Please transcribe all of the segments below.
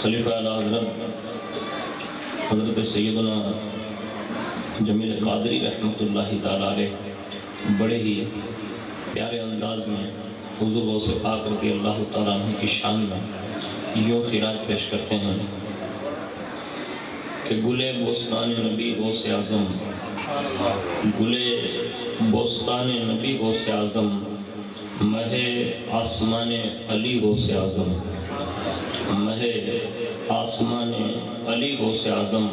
خلیفہ اعلیٰ حضرت سیدنا جمیل قادری رحمۃ اللہ تعالیٰ علیہ بڑے ہی پیارے انداز میں حضور غوث پاک رضی اللہ تعالیٰ عنہ کی شان میں یوں خراج پیش کرتے ہیں کہ گلے بوستان نبی غوث اعظم، گلے بوستان نبی غوث اعظم، مہ آسمان علی غوث اعظم، مہ آسمان علی غوث اعظم،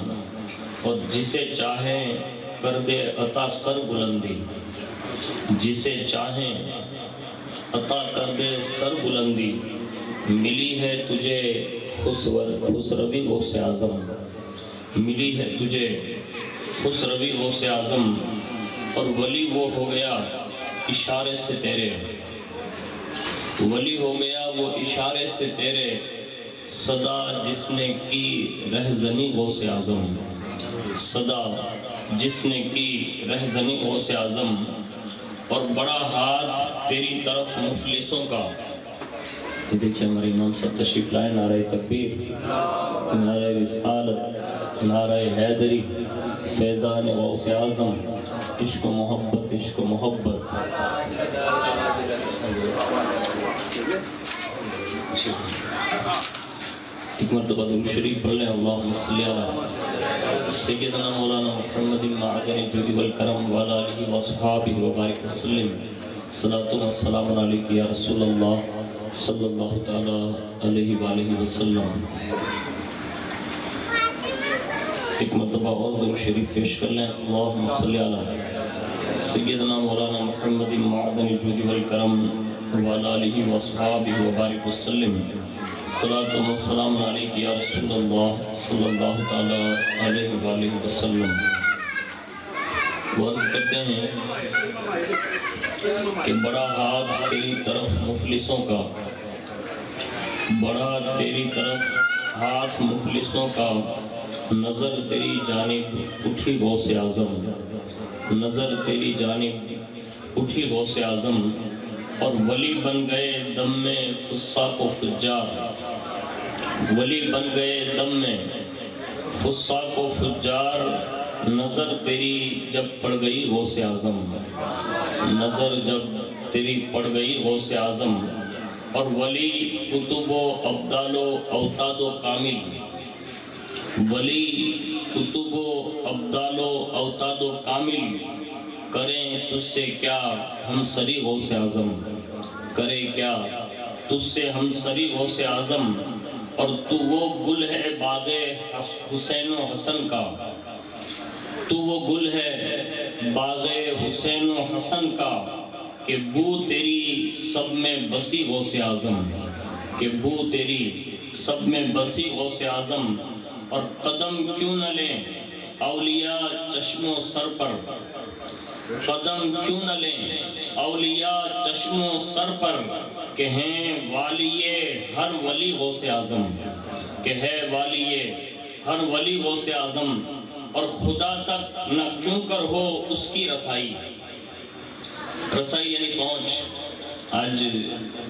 اور جسے چاہیں کر دے عطا سر بلندی، جسے چاہیں عطا کر دے سر بلندی، ملی ہے تجھے خسروی غوث اعظم، ملی ہے تجھے خسروی غوث اعظم، اور ولی وہ ہو گیا اشارے سے تیرے، ولی ہو گیا وہ اشارے سے تیرے، صدا جس نے کی رہزنی غوث اعظم، صدا جس نے کی رہزنی غوث اعظم، اور بڑا ہاتھ تیری طرف مفلسوں کا۔ یہ دیکھیں ہمارے امام صاحب تشریف لائے، نعرہ تکبیر، نعرہ رسالت، نعرہ حیدری، فیضان غوث اعظم، عشق و محبت، عشق و محبت۔ ایک مرتبہ درود شریف پڑھ لیں، اللہم صلی علی سیدنا مولانا محمد معدن الجود والکرم وعلی آلہ واصحابہ وبارک وسلم، صلاۃ و سلام علیک یا رسول اللہ صلی اللہ تعالی علیہ وآلہ وسلم۔ ایک مرتبہ اور درود شریف پیش کر لیں، اللہم صلی علی سیدنا مولانا محمد معدن الجود والکرم وعلی آلہ واصحابہ وبارک وسلم، صلاۃ و سلام علیک یا رسول اللہ صلی اللہ تعالی علیہ وآلہ وسلم۔ عرض کرتے ہیں کہ بڑا ہاتھ تیری طرف مفلسوں کا، بڑا تیری طرف ہاتھ مفلسوں کا، نظر تیری جانب اٹھی غوث اعظم، نظر تیری جانب اٹھی غوث اعظم، اور ولی بن گئے دم میں فساق و فجار، ولی بن گئے دم میں فساق و فجار، نظر تیری جب پڑ گئی غوث اعظم، نظر جب تیری پڑ گئی غوث اعظم، اور ولی کتب و ابدال و اوتاد و کامل، ولی کتب و ابدال و اوتاد و کامل، کریں تجھ سے کیا ہم سری غوث اعظم، کرے کیا تجھ سے ہم سری غوث اعظم، اور تو وہ گل ہے باغ حسین و حسن کا، تو وہ گل ہے باغ حسین و حسن کا، کہ بو تیری سب میں بسی غوث اعظم، کہ بو تیری سب میں بسی غوث اعظم، اور قدم کیوں نہ لیں اولیاء چشم و سر پر، قدم کیوں نہ لیں اولیاء چشم و سر پر، کہ ہیں والی ہر ولی غوث اعظم، کہ ہے والی ہر ولی غوث اعظم، اور خدا تک نہ کیوں کر ہو اس کی رسائی، رسائی یعنی پہنچ۔ آج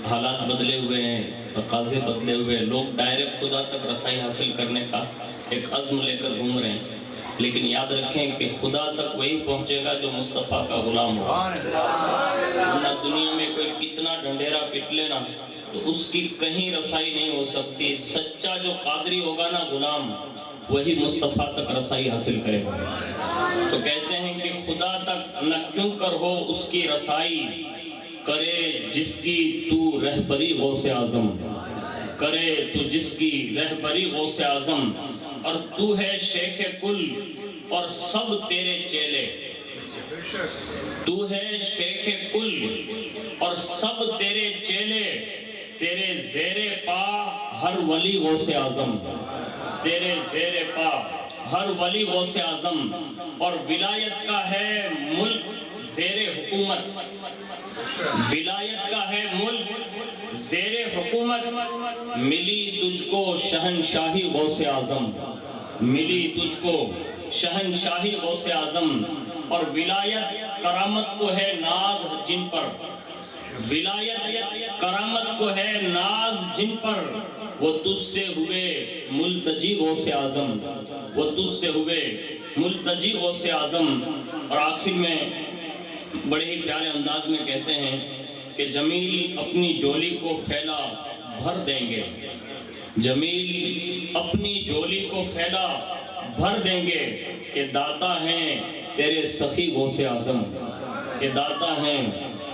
حالات بدلے ہوئے ہیں، تقاضے بدلے ہوئے ہیں، لوگ ڈائریکٹ خدا تک رسائی حاصل کرنے کا ایک عزم لے کر گھوم رہے ہیں، لیکن یاد رکھیں کہ خدا تک وہی پہنچے گا جو مصطفیٰ کا غلام ہو، ورنہ دنیا میں کوئی کتنا ڈھنڈیرا پٹ لینا تو اس کی کہیں رسائی نہیں ہو سکتی۔ سچا جو قادری ہوگا نا غلام، وہی مصطفیٰ تک رسائی حاصل کرے گا۔ تو کہتے ہیں کہ خدا تک نہ کیوں کر ہو اس کی رسائی، کرے جس کی تو رہبری غوث اعظم، کرے تو جس کی رہبری غوث اعظم، اور تو ہے شیخ کل اور سب تیرے چیلے، تو ہے شیخ کل اور سب تیرے چیلے، تیرے زیر پا ہر ولی غوث اعظم، تیرے زیر پا ہر ولی غوث اعظم، اور ولایت کا ہے ملک زیر حکومت، ولایت کا ہے ملک زیر حکومت، ملی تجھ کو شہنشاہی غوث اعظم، ملی تجھ کو شہنشاہی غوث اعظم، اور ولایت کرامت کو ہے ناز جن پر، ولایت کرامت کو ہے ناز جن پر، وہ تجھ سے ہوئے ملتجی غوث اعظم، وہ تجھ سے ہوئے ملتجی غوث اعظم۔ اور آخر میں بڑے ہی پیارے انداز میں کہتے ہیں کہ جمیل اپنی جولی کو پھیلا بھر دیں گے، جمیل اپنی جولی کو پھیلا بھر دیں گے کہ داتا ہیں تیرے سخی غوث اعظم، کہ داتا ہیں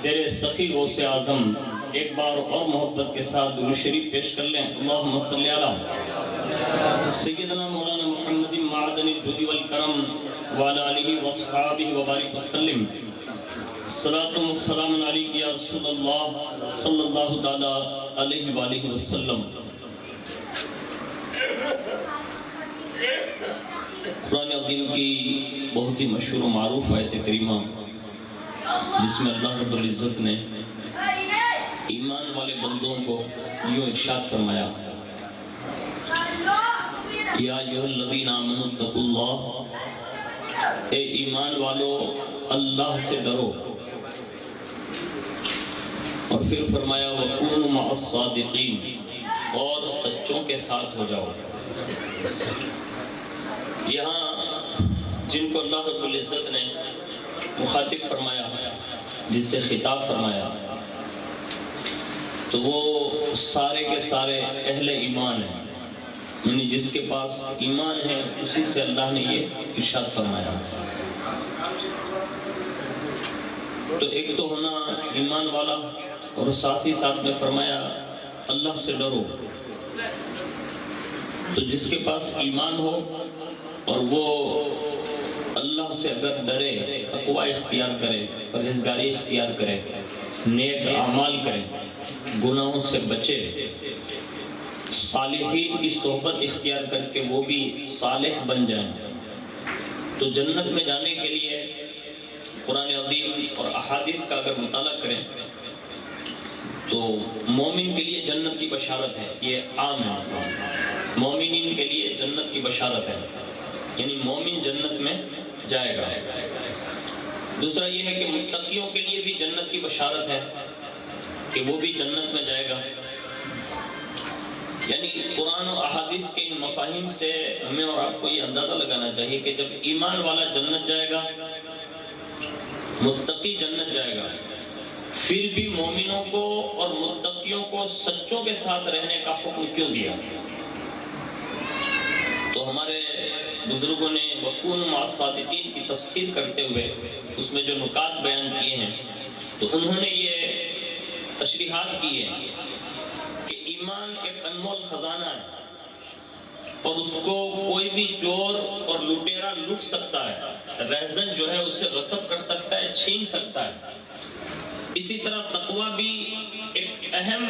تیرے سخی غوث اعظم۔ ایک بار اور محبت کے ساتھ درود شریف پیش کر لیں۔ اللہم صلی علی سیدنا مولانا محمد معدن الجود والکرم وعلی آلہ واصحابہ وبارک وسلم۔ صلاۃ و سلام علیک یا رسول اللہ صلی اللہ تعالی علیہ وآلہ وسلم۔ قرآن عظیم کی بہت ہی مشہور و معروف آیت کریمہ جس میں اللہ رب العزت نے ایمان والے بندوں کو یوں ارشاد فرمایا، یا ایھا الذین آمنوا اتقوا اللہ، اے ایمان والو اللہ سے ڈرو، اور پھر فرمایا وَكُونُوا مَعَ الصَّادِقِينَ، اور سچوں کے ساتھ ہو جاؤ۔ یہاں جن کو اللہ رب العزت نے مخاطب فرمایا، جس سے خطاب فرمایا، تو وہ سارے کے سارے اہل ایمان ہیں، یعنی جس کے پاس ایمان ہے اسی سے اللہ نے یہ ارشاد فرمایا۔ تو ایک تو ہونا ایمان والا، اور ساتھ ہی ساتھ میں فرمایا اللہ سے ڈرو۔ تو جس کے پاس ایمان ہو اور وہ اللہ سے اگر ڈرے، تقوی اختیار کرے، پرہیزگاری اختیار کرے، نیک اعمال کرے، گناہوں سے بچے، صالحین کی صحبت اختیار کر کے وہ بھی صالح بن جائیں، تو جنت میں جانے کے لیے قرآن عظیم اور احادیث کا اگر مطالعہ کریں تو مومن کے لیے جنت کی بشارت ہے، یہ عام ہے، مومنین کے لیے جنت کی بشارت ہے، یعنی مومن جنت میں جائے گا۔ دوسرا یہ ہے کہ متقیوں کے لیے بھی جنت کی بشارت ہے کہ وہ بھی جنت میں جائے گا۔ یعنی قرآن و احادیث کے ان مفاہیم سے ہمیں اور آپ کو یہ اندازہ لگانا چاہیے کہ جب ایمان والا جنت جائے گا، متقی جنت جائے گا، پھر بھی مومنوں کو اور متقیوں کو سچوں کے ساتھ رہنے کا حکم کیوں دیا؟ تو ہمارے بزرگوں نے وَكُونُوا مَعَ الصَّادِقِينَ کی تفسیر کرتے ہوئے اس میں جو نکات بیان کیے ہیں، تو انہوں نے یہ تشریحات کی ہے کہ ایمان ایک انمول خزانہ ہے، اور اس کو کوئی بھی چور اور لٹیرا لوٹ سکتا ہے، رہزن جو ہے اسے غصب کر سکتا ہے، چھین سکتا ہے۔ اسی طرح تقویٰ بھی ایک اہم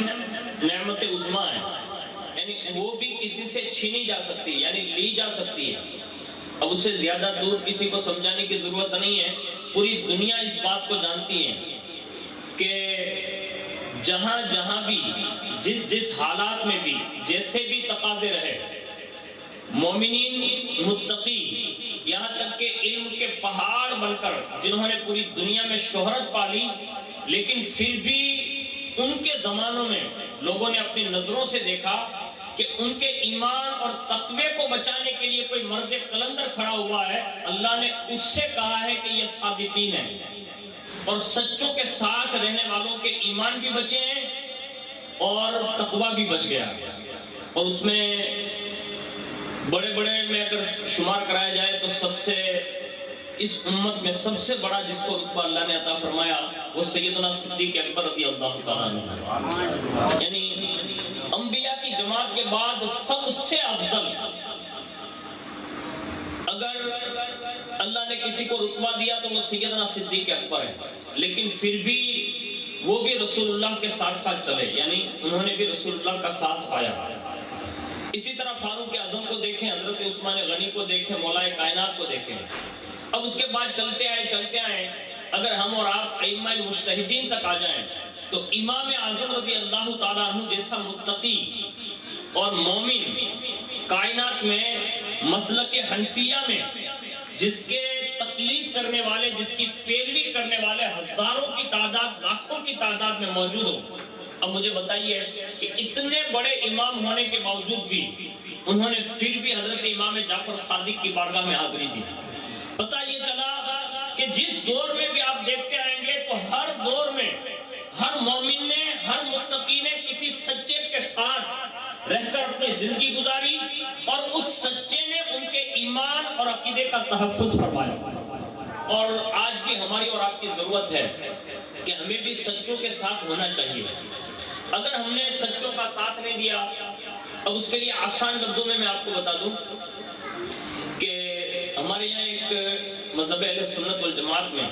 نعمت عظمیٰ ہے، یعنی وہ بھی کسی سے چھینی جا سکتی ہے، یعنی لی جا سکتی ہے۔ اب اسے زیادہ دور کسی کو سمجھانے کی ضرورت نہیں ہے، پوری دنیا اس بات کو جانتی ہے کہ جہاں جہاں بھی جس حالات میں بھی جیسے بھی تقاضے رہے، مومنین متقی یہاں تک کہ علم کے پہاڑ بن کر جنہوں نے پوری دنیا میں شہرت پالی، لیکن پھر بھی ان کے زمانوں میں لوگوں نے اپنی نظروں سے دیکھا کہ ان کے ایمان اور تقوی کو بچانے کے لیے کوئی مرد قلندر کھڑا ہوا ہے، اللہ نے اس سے کہا ہے کہ یہ صادقین ہیں، اور سچوں کے ساتھ رہنے والوں کے ایمان بھی بچے ہیں اور تقوی بھی بچ گیا۔ اور اس میں بڑے بڑے میں اگر شمار کرایا جائے تو سب سے اس امت میں سب سے بڑا جس کو رتبہ اللہ نے عطا فرمایا وہ سیدنا صدیق اکبر رضی اللہ تعالیٰ عنہ، یعنی انبیاء کی جماعت کے بعد سب سے افضل اگر اللہ نے کسی کو رتبہ دیا تو وہ سیدنا صدیق اکبر ہے، لیکن پھر بھی وہ بھی رسول اللہ کے ساتھ ساتھ چلے، یعنی انہوں نے بھی رسول اللہ کا ساتھ پایا۔ اسی طرح فاروق اعظم کو دیکھیں، حضرت عثمان غنی کو دیکھیں، مولا کائنات کو دیکھیں۔ اب اس کے بعد چلتے آئے اگر ہم اور آپ ائمہ مجتہدین تک آ جائیں تو امام اعظم رضی اللہ تعالیٰ عنہ جیسا متقی اور مومن کائنات میں مسلک حنفیہ میں جس کے تقلید کرنے والے، جس کی پیروی کرنے والے ہزاروں کی تعداد، لاکھوں کی تعداد میں موجود ہو، اب مجھے بتائیے کہ اتنے بڑے امام ہونے کے باوجود بھی انہوں نے پھر بھی حضرت امام جعفر صادق کی بارگاہ میں حاضری دی. پتہ یہ چلا کہ جس دور میں بھی آپ دیکھتے آئیں گے تو ہر دور میں ہر مومن نے، ہر متقی نے کسی سچے کے ساتھ رہ کر اپنی زندگی گزاری اور اس سچے نے ان کے ایمان اور عقیدے کا تحفظ فرمایا. اور آج بھی ہماری اور آپ کی ضرورت ہے کہ ہمیں بھی سچوں کے ساتھ ہونا چاہیے. اگر ہم نے سچوں کا ساتھ نہیں دیا، اب اس کے لیے آسان لفظوں میں آپ کو بتا دوں کہ ہمارے یہاں ایک مذہب اہل سنت والجماعت میں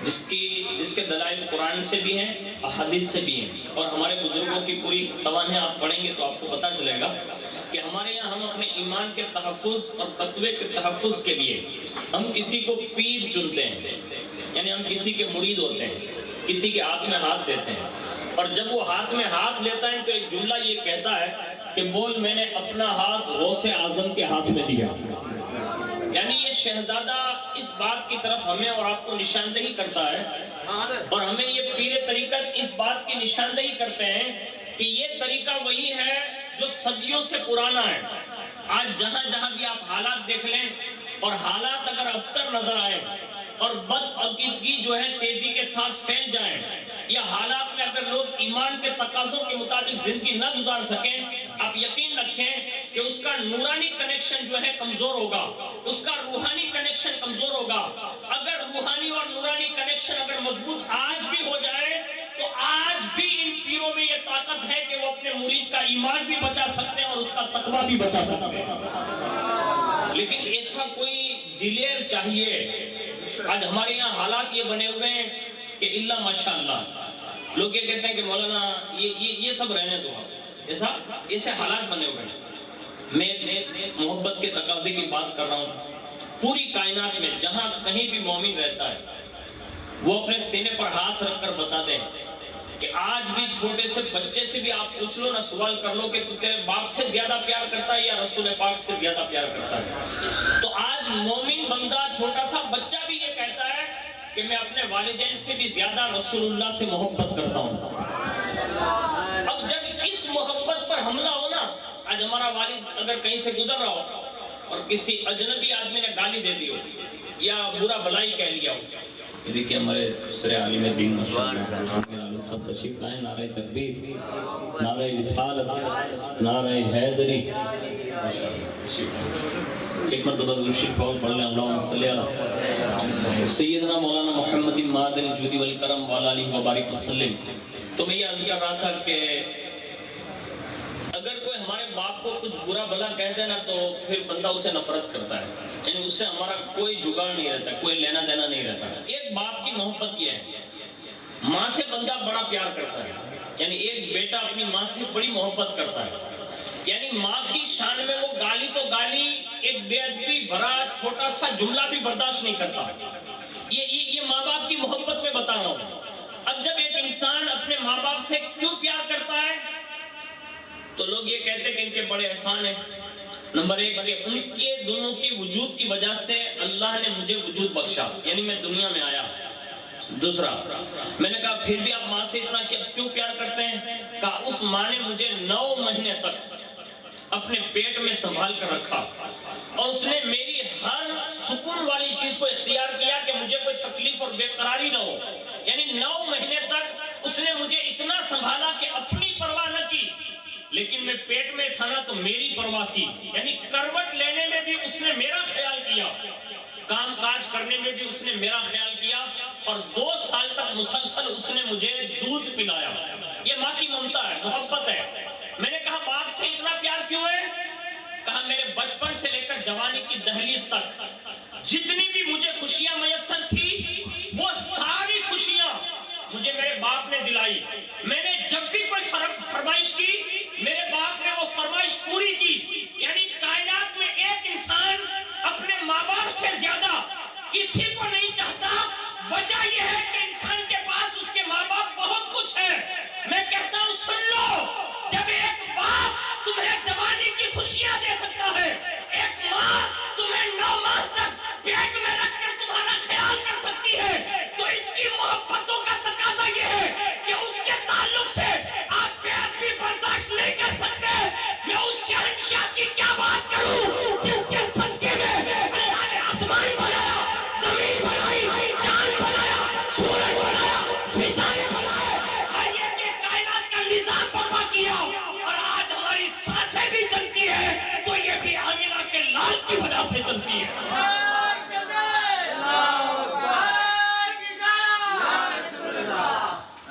جس کے دلائل قرآن سے بھی ہیں، احادیث سے بھی ہیں، اور ہمارے بزرگوں کی پوری سوانحیں آپ پڑھیں گے تو آپ کو پتہ چلے گا کہ ہمارے یہاں ہم اپنے ایمان کے تحفظ اور تقوی کے تحفظ کے لیے ہم کسی کو پیر چنتے ہیں، یعنی ہم کسی کے مرید ہوتے ہیں، کسی کے ہاتھ میں ہاتھ دیتے ہیں، اور جب وہ ہاتھ میں ہاتھ لیتا ہے تو ایک جملہ یہ کہتا ہے کہ بول میں نے اپنا ہاتھ غوث اعظم کے ہاتھ میں دیا. یعنی یہ شہزادہ اس بات کی طرف ہمیں اور آپ کو نشاندہی کرتا ہے، اور ہمیں یہ پیر طریقت اس بات کی نشاندہی کرتے ہیں کہ یہ طریقہ وہی ہے جو صدیوں سے پرانا ہے. آج جہاں جہاں بھی آپ حالات دیکھ لیں اور حالات اگر ابتر نظر آئے اور بدعقیدگی جو ہے تیزی کے ساتھ پھیل جائیں، یا حالات میں اگر لوگ ایمان کے تقاضوں کے مطابق زندگی نہ گزار سکیں، آپ یقین رکھیں کہ اس کا نورانی کنیکشن جو ہے کمزور ہوگا، اس کا روحانی کنیکشن کمزور ہوگا. اگر روحانی اور نورانی کنیکشن اگر مضبوط آج بھی ہو جائے تو آج بھی ان پیروں میں یہ طاقت ہے کہ وہ اپنے مرید کا ایمان بھی بچا سکتے ہیں اور اس کا تقویٰ بھی بچا سکتے ہیں. لیکن ایسا کوئی دلیر چاہیے. آج ہمارے یہاں حالات یہ بنے ہوئے ہیں کہ اللہ ماشاءاللہ لوگ یہ کہتے ہیں کہ مولانا یہ سب رہنے دو، ایسے حالات بنے ہوئے ہیں. میں محبت کے تقاضے کی بات کر رہا ہوں. پوری کائنات میں جہاں کہیں بھی مومن رہتا ہے وہ اپنے سینے پر ہاتھ رکھ کر بتا دیں کہ آج بھی چھوٹے سے بچے سے بھی آپ پوچھ لو نا، سوال کر لو کہ تو تیرے باپ سے زیادہ پیار کرتا ہے یا رسول پاک سے زیادہ پیار کرتا ہے، تو آج مومن بندہ چھوٹا سا بچہ بھی یہ کہتا ہے کہ میں اپنے والدین سے بھی زیادہ رسول اللہ سے محبت کرتا ہوں. اب جب اس محبت پر حملہ ہو نا، آج ہمارا والد اگر کہیں سے گزر رہا ہو اور کسی اجنبی آدمی نے گالی دے دی ہو یا برا بلائی کہہ لیا ہو، دیکھیے ہمارے سر عالم دین سب تشریف لائیں. نعرہ تکبیر، نعرہ رسالت، نعرہ حیدری. ایک مرتبہ درود پڑھ لیں. اللہم صلی علی سیدنا مولانا محمد مادن الجود والکرم وعلی آلہ وبارک وسلم. تو میں یہ عرض کر رہا تھا کہ اگر کوئی ہمارے باپ کو کچھ برا بھلا کہہ دینا تو پھر بندہ اسے نفرت کرتا ہے، یعنی اس سے ہمارا کوئی جگاڑ نہیں رہتا، کوئی لینا دینا نہیں رہتا. ایک باپ کی محبت یہ ہے، ماں سے بندہ بڑا پیار کرتا ہے، یعنی ایک بیٹا اپنی ماں سے بڑی محبت کرتا ہے. یعنی ماں کی شان میں وہ گالی تو گالی، ایک بے ادبی بھرا چھوٹا سا جملہ بھی برداشت نہیں کرتا. یہ ماں باپ کی محبت میں بتا رہا ہوں. اب جب ایک انسان اپنے ماں باپ سے کیوں پیار کرتا ہے تو لوگ یہ کہتے ہیں کہ ان کے بڑے احسان ہیں. نمبر ایک کہ ان کے دونوں کی وجود کی وجہ سے اللہ نے مجھے وجود بخشا، یعنی میں دنیا میں آیا. دوسرا میں نے کہا پھر بھی آپ ماں سے اتنا کیوں پیار کرتے ہیں؟ کہا اس ماں نے مجھے 9 مہینے تک اپنے پیٹ میں سنبھال کر رکھا اور اس نے میری ہر سکون والی چیز کو اختیار کیا کہ مجھے کوئی تکلیف اور بے قراری نہ ہو. یعنی 9 مہینے تک اس نے مجھے اتنا سنبھالا کہ اپنی پرواہ نہ کی، لیکن میں پیٹ میں تھا نا تو میری پرواہ کی. یعنی کروٹ لینے میں بھی اس نے میرا خیال کیا، کام کاج کرنے میں بھی اس نے میرا خیال کیا، اور 2 سال تک مسلسل اس نے مجھے دودھ پلایا. یہ ماں کی ممتا ہے، محبت ہے. میں نے کہا باپ سے اتنا پیار کیوں ہے؟ کہا میرے بچپن سے لے کر جوانی کی دہلیز تک جتنی بھی مجھے خوشیاں میسر تھی وہ ساری خوشیاں مجھے میرے باپ نے دلائی. میں نے جب بھی کوئی فرمائش کی میرے باپ نے وہ فرمائش پوری کی. یعنی کائنات میں ایک انسان اپنے ماں باپ سے زیادہ کسی کو نہیں چاہتا. وجہ یہ ہے کہ انسان کے پاس اس کے ماں باپ بہت کچھ ہے. میں کہتا ہوں سن لو، جب ایک باپ تمہیں جوانی کی خوشیاں دے سکتا ہے، ایک ماں تمہیں 9 ماہ تک پیٹ میں رکھ کر تمہارا خیال کر سکتی ہے، تو اس کی محبتوں کا تقاضا یہ ہے کہ اس کے تعلق سے چلتی ہے.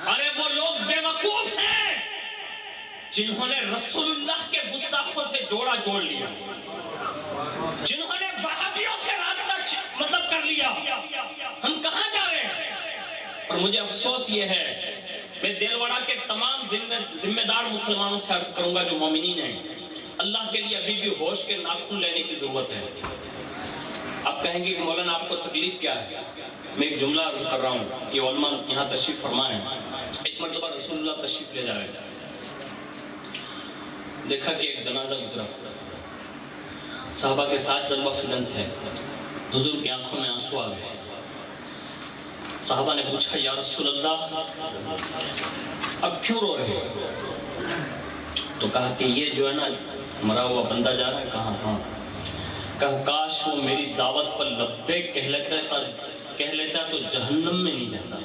ارے وہ لوگ بے وقوف ہیں جنہوں نے رسول اللہ کے گستاخوں سے جوڑا جوڑ لیا, جنہوں نے وہابیوں سے رابطہ مطلب کر لیا. ہم کہاں جا رہے ہیں؟ اور مجھے افسوس یہ ہے, میں دیلواڑہ کے تمام ذمہ دار مسلمانوں سے عرض کروں گا جو مومنین ہیں, اللہ کے لیے ابھی بھی ہوش کے ناخن لینے کی ضرورت ہے. آپ کہیں گے کہ مولانا آپ کو تکلیف کیا ہے؟ میں ایک جملہ عرض کر رہا ہوں, یہ علماء یہاں تشریف فرما ہیں. ایک مرتبہ رسول اللہ تشریف لے جا رہے تھے, دیکھا کہ ایک جنازہ گزرا, صحابہ کے ساتھ جلوہ فدن تھے, حضور کی آنکھوں میں آنسو آ گئے. صحابہ نے پوچھا یا رسول اللہ اب کیوں رو رہے ہو؟ تو کہا کہ یہ جو ہے نا مرا ہوا بندہ جا رہا ہے. کہاں؟ ہاں. کہا کاش وہ میری دعوت پر لبیک کہہ لیتا تو جہنم میں نہیں جاتا.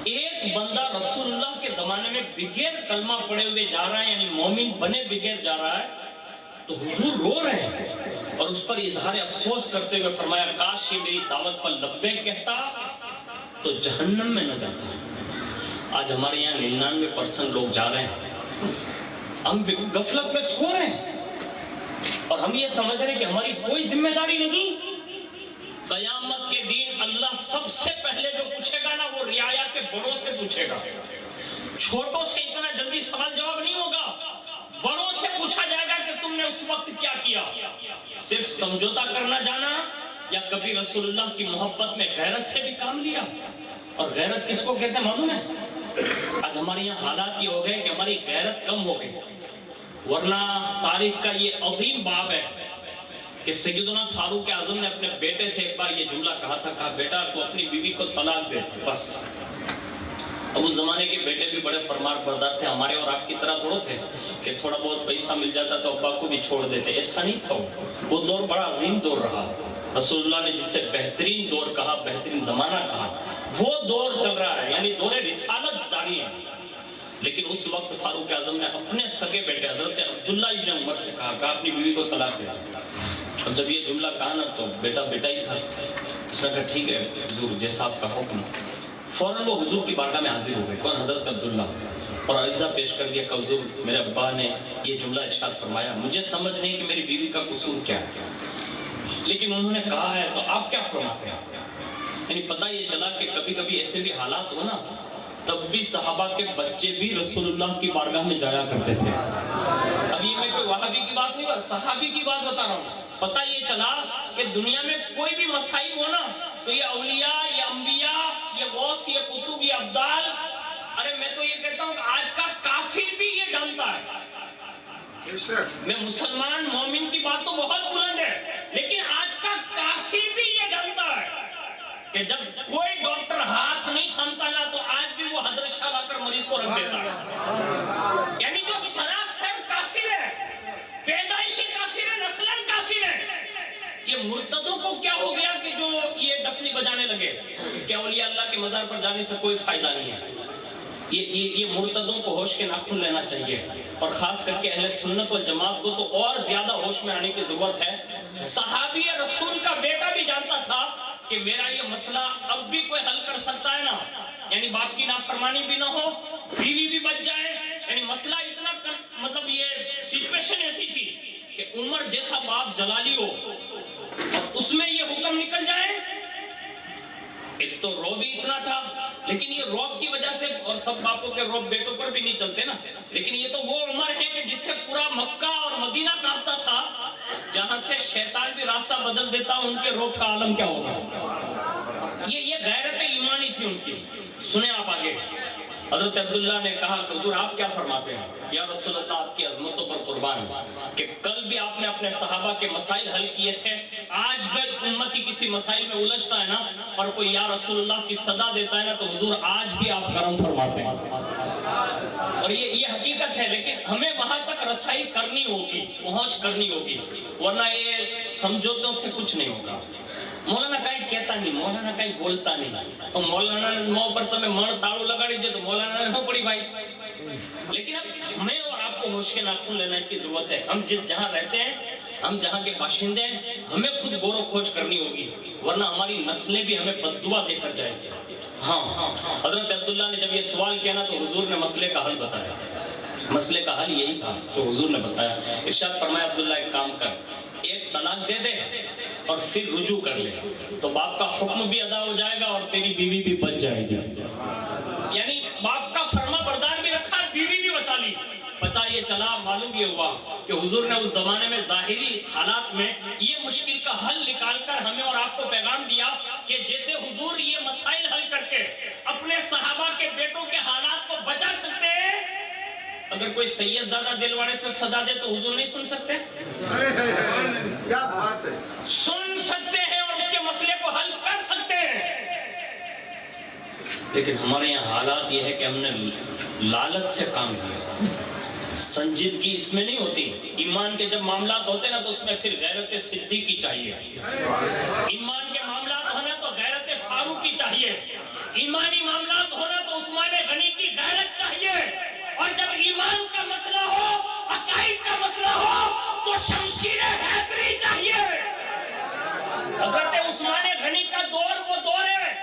ایک بندہ رسول اللہ کے زمانے میں بغیر کلمہ پڑے ہوئے جا رہا ہے, یعنی مومن بنے بغیر جا رہا ہے, تو حضور رو رہے ہیں اور اس پر اظہار افسوس کرتے ہوئے فرمایا کاش یہ میری دعوت پر لبیک کہتا تو جہنم میں نہ جاتا. آج ہمارے یہاں 99% لوگ جا رہے ہیں, ہم غفلت میں سو رہے ہیں اور ہم یہ سمجھ رہے ہیں کہ ہماری کوئی ذمہ داری نہیں. قیامت کے دن اللہ سب سے پہلے جو پوچھے گا نا وہ رعایا کے بڑوں سے پوچھے گا. چھوٹوں سے اتنا جلدی سوال جواب نہیں ہوگا, بڑوں سے پوچھا جائے گا کہ تم نے اس وقت کیا کیا. صرف سمجھوتا کرنا جانا یا کبھی رسول اللہ کی محبت میں غیرت سے بھی کام لیا. اور غیرت کس کو کہتے ہیں معلوم ہے؟ آج ہمارے یہاں حالات یہ ہو گئے کہ ہماری غیرت کم ہو گئی, ورنہ تاریخ کا یہ عظیم باب ہے کہ سیدنا فاروق اعظم نے اپنے بیٹے سے ایک بار یہ جملہ کہا تھا, کہا بیٹا تو اپنی بیوی کو طلاق دے بس. اب اس زمانے کے بیٹے بھی بڑے فرمان بردار تھے, ہمارے اور آپ کی طرح تھوڑے تھے کہ تھوڑا بہت پیسہ مل جاتا تو ابا کو بھی چھوڑ دیتے. ایسا نہیں تھا, وہ دور بڑا عظیم دور رہا. رسول اللہ نے جس سے بہترین دور کہا, بہترین زمانہ کہا, وہ دور چل رہا ہے, یعنی دور رسالت جاری ہے. لیکن اس وقت فاروق اعظم نے اپنے سگے بیٹے حضرت عبداللہ ابن عمر سے کہا کہ اپنی بیوی کو طلاق دے. اور جب یہ جملہ کہا نا تو بیٹا ہی تھا, اس نے کہا ٹھیک ہے حضور جیسا آپ کا حکم. فوراً وہ حضور کی بارگاہ میں حاضر ہو گئے. کون؟ حضرت عبداللہ. اور عریضہ پیش کر دیا کہ حضور میرے ابا نے یہ جملہ ارشاد فرمایا, مجھے سمجھ نہیں کہ میری بیوی کا قصور کیا ہے, لیکن انہوں نے کہا ہے تو آپ کیا فرماتے ہیں؟ یعنی پتہ یہ چلا کہ کبھی کبھی ایسے بھی حالات ہو نا, تب بھی صحابہ کے بچے بھی رسول اللہ کی بارگاہ میں جایا کرتے تھے. اب یہ میں کوئی وہابی کی بات نہیں, صحابی کی بات بتا رہا ہوں. پتہ یہ چلا کہ دنیا میں کوئی بھی مسائل ہو نا تو یہ اولیاء, یہ انبیاء, یہ غوث, یہ قطب, یہ ابدال, ارے میں تو یہ کہتا ہوں کہ آج کا کافر بھی یہ جانتا ہے. میں مسلمان مومن کی بات تو بہت بلند ہے, لیکن آج کا کافر بھی یہ جانتا ہے کہ جب کوئی ڈاکٹر ہاتھ نہیں تھامتا نا تو آج بھی وہ حضرت شاہ لا کر مریض کو رکھ دیتا ہے. یعنی جو سراسر کافر ہے, پیدائشی کافر ہے, نسلاً کافر ہے. یہ مرتدوں کو کیا ہو گیا کہ جو یہ ڈفلی بجانے لگے کہ اولیاء اللہ کے مزار پر جانے سے کوئی فائدہ نہیں ہے. یہ مرتدوں کو ہوش کے ناخن لینا چاہیے, اور خاص کر کے اہل سنت و جماعت کو تو اور زیادہ ہوش میں آنے کی ضرورت ہے. صحابی رسول کا بیٹا بھی جانتا تھا کہ میرا یہ مسئلہ اب بھی کوئی حل کر سکتا ہے نا, یعنی باپ کی نافرمانی بھی نہ ہو, بیوی بھی بچ جائے. یعنی مسئلہ اتنا مطلب یہ سچویشن ایسی تھی کہ عمر جیسا باپ جلالی ہو اور اس میں یہ حکم نکل جائے. ایک تو روب ہی اتنا تھا, لیکن یہ روب کی وجہ سے, اور سب باپوں کے روب بیٹوں پر بھی نہیں چلتے نا, لیکن یہ تو وہ عمر ہے کہ جس سے پورا مکہ اور مدینہ کانپتا تھا, جہاں سے شیطان بھی راستہ بدل دیتا, ان کے روب کا عالم کیا ہوگا. یہ غیرت ایمانی تھی ان کی. سنیں آپ آگے. حضرت عبداللہ نے کہا حضور آپ کیا فرماتے ہیں؟ یا رسول اللہ آپ کی عظمتوں پر قربان کہ کل بھی آپ نے اپنے صحابہ کے مسائل حل کیے تھے, آج بھی امتی کسی مسائل میں الجھتا ہے نا اور کوئی یا رسول اللہ کی صدا دیتا ہے نا تو حضور آج بھی آپ کرم فرماتے ہیں. اور یہ حقیقت ہے, لیکن ہمیں وہاں تک رسائی کرنی ہوگی, پہنچ کرنی ہوگی, ورنہ یہ سمجھوتوں سے کچھ نہیں ہوگا. مولانا کہیں کہتا نہیں, مولانا کہیں بولتا نہیں, اور مولانا نے منہ پر تمہیں من تاڑو لگاڑی دے تو مولانا نے ہو پڑی بھائی. لیکن اب ہمیں اور آپ کو کو مشک ناخن لینے کی ضرورت ہے. ہم جہاں رہتے ہیں, ہم جہاں کے باشندے ہیں, ہمیں خود غور و خوض کرنی ہوگی, ورنہ ہماری نسلیں بھی ہمیں بد دعا دے کر جائیں گے. ہاں, حضرت عبداللہ نے جب یہ سوال کیا نا تو حضور نے مسئلے کا حل بتایا. مسئلے کا حل یہی تھا تو حضور نے بتایا. ارشاد فرمایا عبداللہ ایک کام کر, ایک طلاق دے دے اور پھر رجوع کر لے, تو باپ کا حکم بھی ادا ہو جائے گا اور تیری بیوی بھی بچ جائے گی. یعنی باپ کا فرما بردار بھی رکھا, بیوی بھی بچا لی. پتہ یہ چلا, معلوم یہ ہوا کہ حضور نے اس زمانے میں ظاہری حالات میں یہ مشکل کا حل نکال کر ہمیں اور آپ کو پیغام دیا کہ جیسے حضور یہ مسائل حل کر کے اپنے صحابہ کے بیٹوں کے حالات کو بچا سکتے ہیں, اگر کوئی سید زیادہ دل والے سے صدا دے تو حضور نہیں سن سکتے؟ سن سکتے ہیں اور اس کے مسئلے کو حل کر سکتے ہیں. لیکن ہمارے یہاں حالات یہ ہے کہ ہم نے لالچ سے کام کیا, سنجیدگی اس میں نہیں ہوتی. ایمان کے جب معاملات ہوتے نا تو اس میں پھر غیرت صدیقی چاہیے. ایمان کے معاملات ہونا تو غیرت فاروقی چاہیے. ایمانی معاملات ہونا تو عثمان غنی کی غیرت چاہیے. اور جب ایمان کا مسئلہ ہو, عقائد کا مسئلہ ہو, تو شمشیر حیدری چاہیے. حضرت عثمان غنی کا دور وہ دور ہے.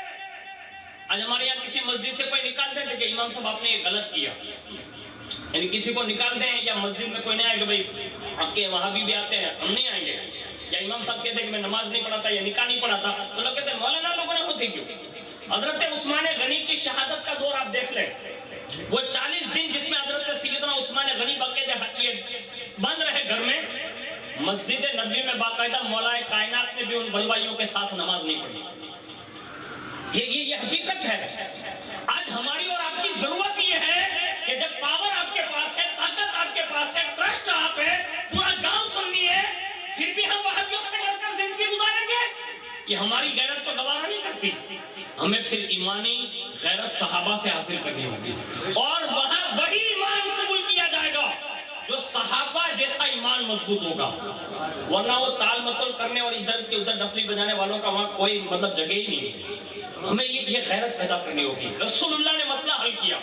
آج ہمارے یہاں کسی مسجد سے کوئی نکال دیتے کہ امام صاحب آپ نے یہ غلط کیا, یعنی کسی کو نکال دیں, یا مسجد میں کوئی نہیں آئے کہ بھائی آپ کے وہابی بھی آتے ہیں ہم نہیں آئیں گے, یا امام صاحب کہتے ہیں کہ میں نماز نہیں پڑھاتا یا نکاح نہیں پڑھاتا, تو لوگ کہتے ہیں مولانا لوگوں نے ہوتے کیوں. حضرت عثمان غنی کی شہادت کا دور آپ دیکھ لیں, وہ 40 دن جس میں حضرت سیدنا عثمان غنی باقاعدہ بند رہے گھر میں, مسجد نبوی میں باقاعدہ مولا کائنات نے بھی ان بلوائیوں کے ساتھ نماز نہیں پڑھی. یہ حقیقت ہے. آج ہماری اور آپ کی ضرورت یہ ہے کہ جب پاور آپ کے پاس ہے, طاقت آپ کے پاس ہے, ٹرسٹ آپ ہے, پورا گاؤں سننی ہے, پھر بھی ہم وہابیوں سے ڈر کر زندگی گزاریں گے, یہ ہماری غیرت کو گوارا نہیں کرتی. ہمیں پھر ایمانی غیرت صحابہ سے حاصل کرنی ہوگی, اور وہاں وہی ایمان قبول کیا جائے گا جو صحابہ جیسا ایمان مضبوط ہوگا. ورنہ وہ تال متول کرنے اور ادھر کے ادھر ڈفلی بجانے والوں کا وہاں کوئی مطلب جگہ ہی نہیں ہے. ہمیں یہ غیرت پیدا کرنی ہوگی. رسول اللہ نے مسئلہ حل کیا,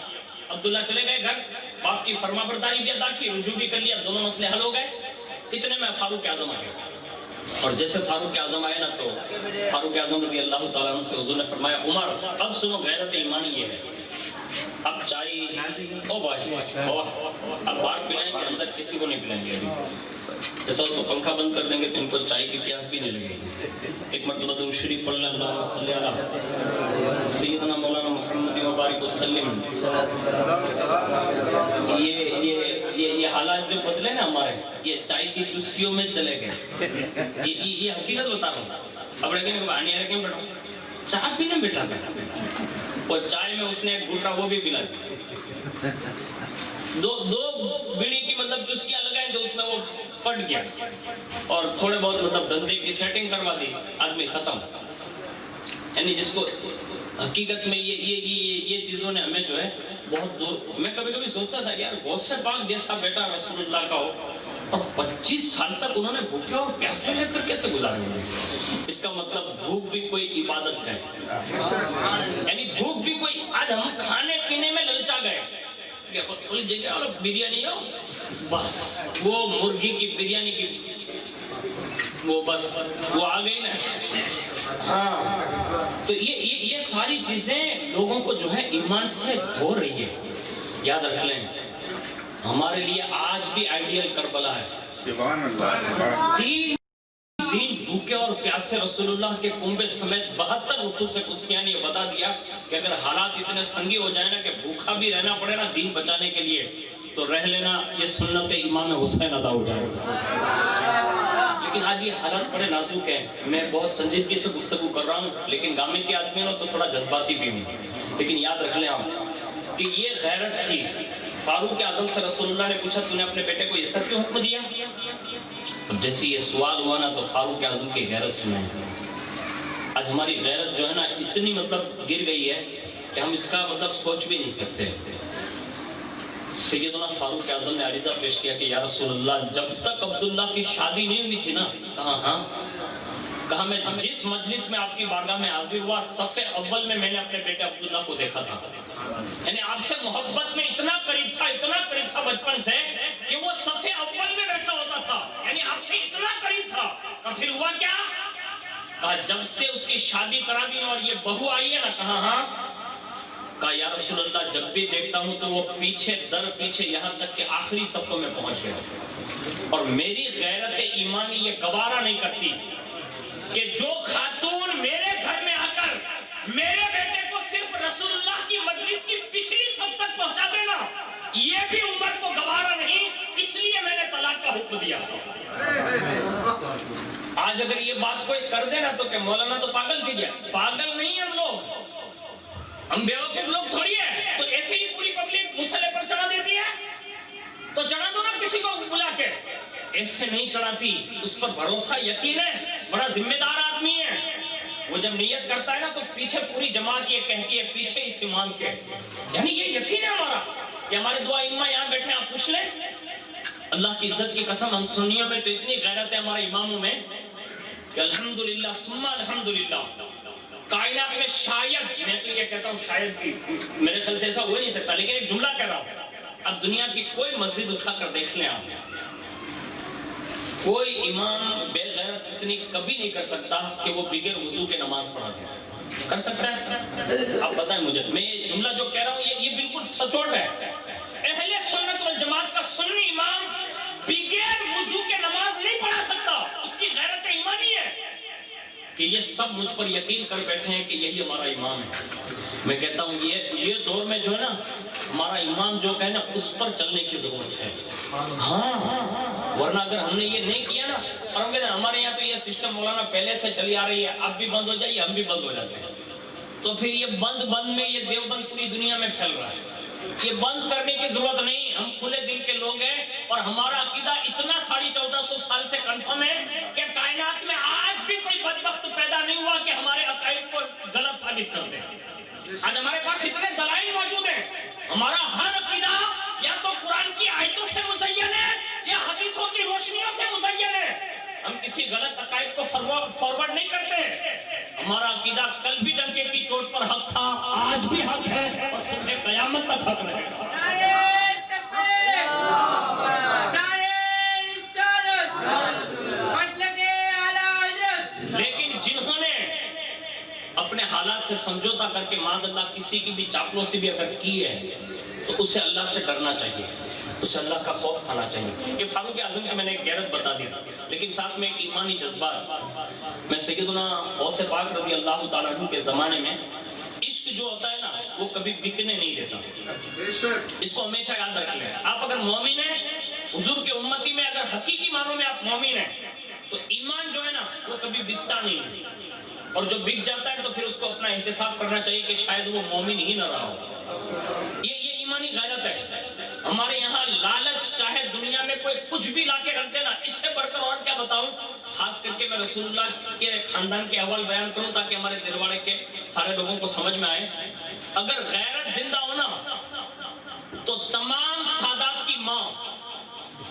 عبداللہ چلے گئے گھر, باپ کی فرما برداری بھی ادا کی, رجوع بھی کر لیا, دونوں مسئلے حل ہو گئے. اتنے میں فاروق اعظم آ گئے, اور جیسے فاروق اعظم آئے نا تو فاروق اعظم رضی اللہ تعالیٰ عنہ سے حضور نے فرمایا, عمر اب سنو غیرت ایمانی یہ ہے, اب چائے او بھائی اب باہر پلائیں گے, اندر کسی کو نہیں پلائیں گے. ابھی جیسا تو پنکھا بند کر دیں گے تو ان کو چائے کی پیاس بھی نہیں لگے گی. ایک مرتبہ درود شریف پڑھ لیں, اللہم صلی علی سیدنا مولانا محمد مبارک وسلم. یہ حالات جو بدلے نا ہمارے, یہ چائے کی چسکیوں میں چلے گئے. یہ حقیقت بتا رہا ہوں. اب رکھیں گے آنے رکھیں بیٹھا, چائے پینے بیٹھا تھا, اور چائے میں اس نے ایک گھٹا وہ بھی پلا دیا. دو بیڑی کی مطلب چسکیاں لگائیں تو اس میں وہ پٹ گیا, اور تھوڑے بہت مطلب دھندے کی سیٹنگ کروا دی, آدمی ختم. یعنی جس کو حقیقت میں یہ چیزوں نے ہمیں جو ہے بہت دور. میں کبھی کبھی سوچتا تھا یار غوث پاک جیسا بیٹا رسول اللہ کا ہو, اور 25 سال تک انہوں نے بھوکے اور پیاسے رہ کر کیسے گزارے ہیں. اس کا مطلب بھوک بھی کوئی عبادت ہے, یعنی بھوک بھی کوئی. آج ہم کھانے پینے میں للچا گئے, بریانی ہو بس, وہ مرغی کی بریانی کی وہ بس وہ آ گئی نا. ہاں, تو یہ ساری چیزیں لوگوں کو جو ہے ایمان سے دھو رہی ہے. یاد رکھ لیں, ہمارے لیے آج بھی آئیڈیل کربلا ہے. سبحان اللہ. تین بھوکے اور پیاسے رسول اللہ کے کنبے سمیت 72 نفوس قدسیہ نے یہ بتا دیا کہ اگر حالات اتنے سنگی ہو جائیں نا کہ بھوکا بھی رہنا پڑے نا دین بچانے کے لیے, تو رہ لینا, یہ سنت امام حسین ادا ہو جائے گا. لیکن آج یہ حالات بڑے نازک ہیں. میں بہت سنجیدگی سے گفتگو کر رہا ہوں, لیکن گامے کے آدمی ہوں تو تھوڑا جذباتی بھی ہوں. لیکن یاد رکھ لیں آپ کہ یہ غیرت تھی. فاروق اعظم سے رسول اللہ نے پوچھا, تو نے اپنے بیٹے کو یہ سب کیوں حکم دیا؟ اب جیسے یہ سوال ہوا نا تو فاروق اعظم کی غیرت سنیں. آج ہماری غیرت جو ہے نا اتنی مطلب گر گئی ہے کہ ہم اس کا مطلب سوچ بھی نہیں سکتے. سیدنا فاروق اعظم نے عریضہ پیش کیا کہ یا رسول اللہ, جب تک عبداللہ کی شادی نہیں ہوئی تھی نا, کہا ہاں, کہا میں جس مجلس میں آپ کی بارگاہ میں حاضر ہوا صف اول میں نے اپنے بیٹے عبداللہ کو دیکھا تھا. یعنی آپ سے محبت میں اتنا قریب تھا بچپن سے کہ وہ صف اول میں بیٹھا ہوتا تھا. یعنی آپ سے اتنا قریب تھا. پھر ہوا کیا؟ کہا جب سے اس کی شادی کرا دی اور یہ بہو آئی ہے نا. کہا ہاں. کہا یا رسول اللہ جب بھی دیکھتا ہوں تو وہ پیچھے یہاں تک کہ آخری صفوں میں پہنچ گیا. اور میری غیرت ایمانی یہ گوارا نہیں کرتی کہ جو خاتون میرے گھر میں آ کر میرے بیٹے کو صرف رسول اللہ کی مجلس کی پچھلی صف تک پہنچا دینا یہ بھی عمر کو گوارا نہیں. اس لیے میں نے طلاق کا حکم دیا. آج اگر یہ بات کوئی کر دے نا تو کہ مولانا تو پاگل تھی گیا. پاگل نہیں ہم لوگ, ہم بیوقوف لوگ تھوڑی ہے. تو ایسے ہی پوری پبلک مسئلے پر چڑھا دیتی ہے تو چڑھا دو نا کسی کو بلا کے. ایسے نہیں چڑھاتی. اس پر بھروسہ یقین ہے. بڑا ذمہ دار آدمی ہے. وہ جب نیت کرتا ہے نا تو پیچھے پوری جماعت یہ کہتی ہے پیچھے اس امام کے. یعنی یہ یقین ہے ہمارا کہ ہمارے دو ائمہ یہاں بیٹھے. آپ پوچھ لیں اللہ کی عزت کی قسم ہم سنیوں میں تو اتنی غیرت ہے ہمارے اماموں میں کہ الحمدللہ ثم الحمدللہ کائنات میں شاید, میں تو یہ کہتا ہوں شاید بھی, میرے خیال سے ایسا ہو نہیں سکتا, لیکن ایک جملہ کہہ رہا ہوں. اب دنیا کی کوئی مسجد اٹھا کر دیکھ لیں آپ, کوئی امام بے غیرت اتنی کبھی نہیں کر سکتا کہ وہ بغیر وضو کے نماز پڑھاتے ہیں. کر سکتا ہے؟ آپ بتائیں مجھے. میں یہ جملہ جو کہہ رہا ہوں یہ بالکل سچوٹ ہے. اہل سنت والجماعت کا سنی امام بغیر وضو کے نماز نہیں پڑھا سکتا. اس کی غیرت ایمانی ہے کہ یہ سب مجھ پر یقین کر بیٹھے ہیں کہ یہی ہمارا امام ہے. میں کہتا ہوں یہ دور میں جو ہے نا ہمارا امام جو کہے نا اس پر چلنے کی ضرورت ہے. ہاں ورنہ اگر ہم نے یہ نہیں کیا نا, اور ہم کہتے ہیں ہمارے یہاں تو یہ سسٹم مولانا پہلے سے چلی آ رہی ہے, اب بھی بند ہو جائے ہم بھی بند ہو جاتے ہیں, تو پھر یہ بند میں یہ دیوبند پوری دنیا میں پھیل رہا ہے. یہ بند کرنے کی ضرورت نہیں. ہم کھلے دل کے لوگ ہیں اور ہمارا عقیدہ اتنا 1450 سال سے کنفرم ہے کہ کائنات میں آج بھی کوئی بدبخت پیدا نہیں ہوا کہ ہمارے عقائد کو غلط ثابت کر دے. آج ہمارے پاس اتنے دلائل موجود ہیں. ہمارا ہر عقیدہ یا تو قرآن کی آیتوں سے مزین ہے یا حدیثوں کی روشنیوں سے مزین ہے. ہم کسی غلط عقائد کو فارورڈ نہیں کرتے. ہمارا عقیدہ کل بھی ڈنکے کی چوٹ پر حق تھا, آج بھی حق ہے اور صبح قیامت تک حق رہے گا. لیکن جنہوں نے اپنے حالات سے سمجھوتا کر کے معاذ اللہ کسی کی بھی چاپلوسی بھی اگر کی ہے تو اسے اللہ سے ڈرنا چاہیے, اسے اللہ کا خوف کھانا چاہیے. یہ فاروق اعظم کی میں نے ایک غیرت بتا دی, لیکن ساتھ میں ایک ایمانی جذبات. میں سیدنا غوث پاک رضی اللہ تعالیٰ عنہ کے زمانے میں عشق جو ہوتا ہے نا وہ کبھی بکنے نہیں دیتا. اس کو ہمیشہ یاد رکھ لیں. آپ اگر مومن ہیں, حضور کے امتی میں اگر حقیقی معنوں میں آپ مومن ہیں تو ایمان جو ہے نا وہ کبھی بکتا نہیں ہے, اور جو بک جاتا ہے تو پھر اس کو اپنا احتساب کرنا چاہیے کہ شاید وہ مومن ہی نہ رہا ہو. یہ ایمانی غیرت ہے. ہمارے یہاں لالچ چاہے دنیا میں کوئی کچھ بھی لا کے رکھ دینا, اس سے بڑھ کر اور کیا بتاؤں. خاص کر کے میں رسول اللہ کے خاندان کے احوال بیان کروں تاکہ ہمارے دلواڑے کے سارے لوگوں کو سمجھ میں آئے. اگر غیرت زندہ ہونا تو تمام سادات کی ماں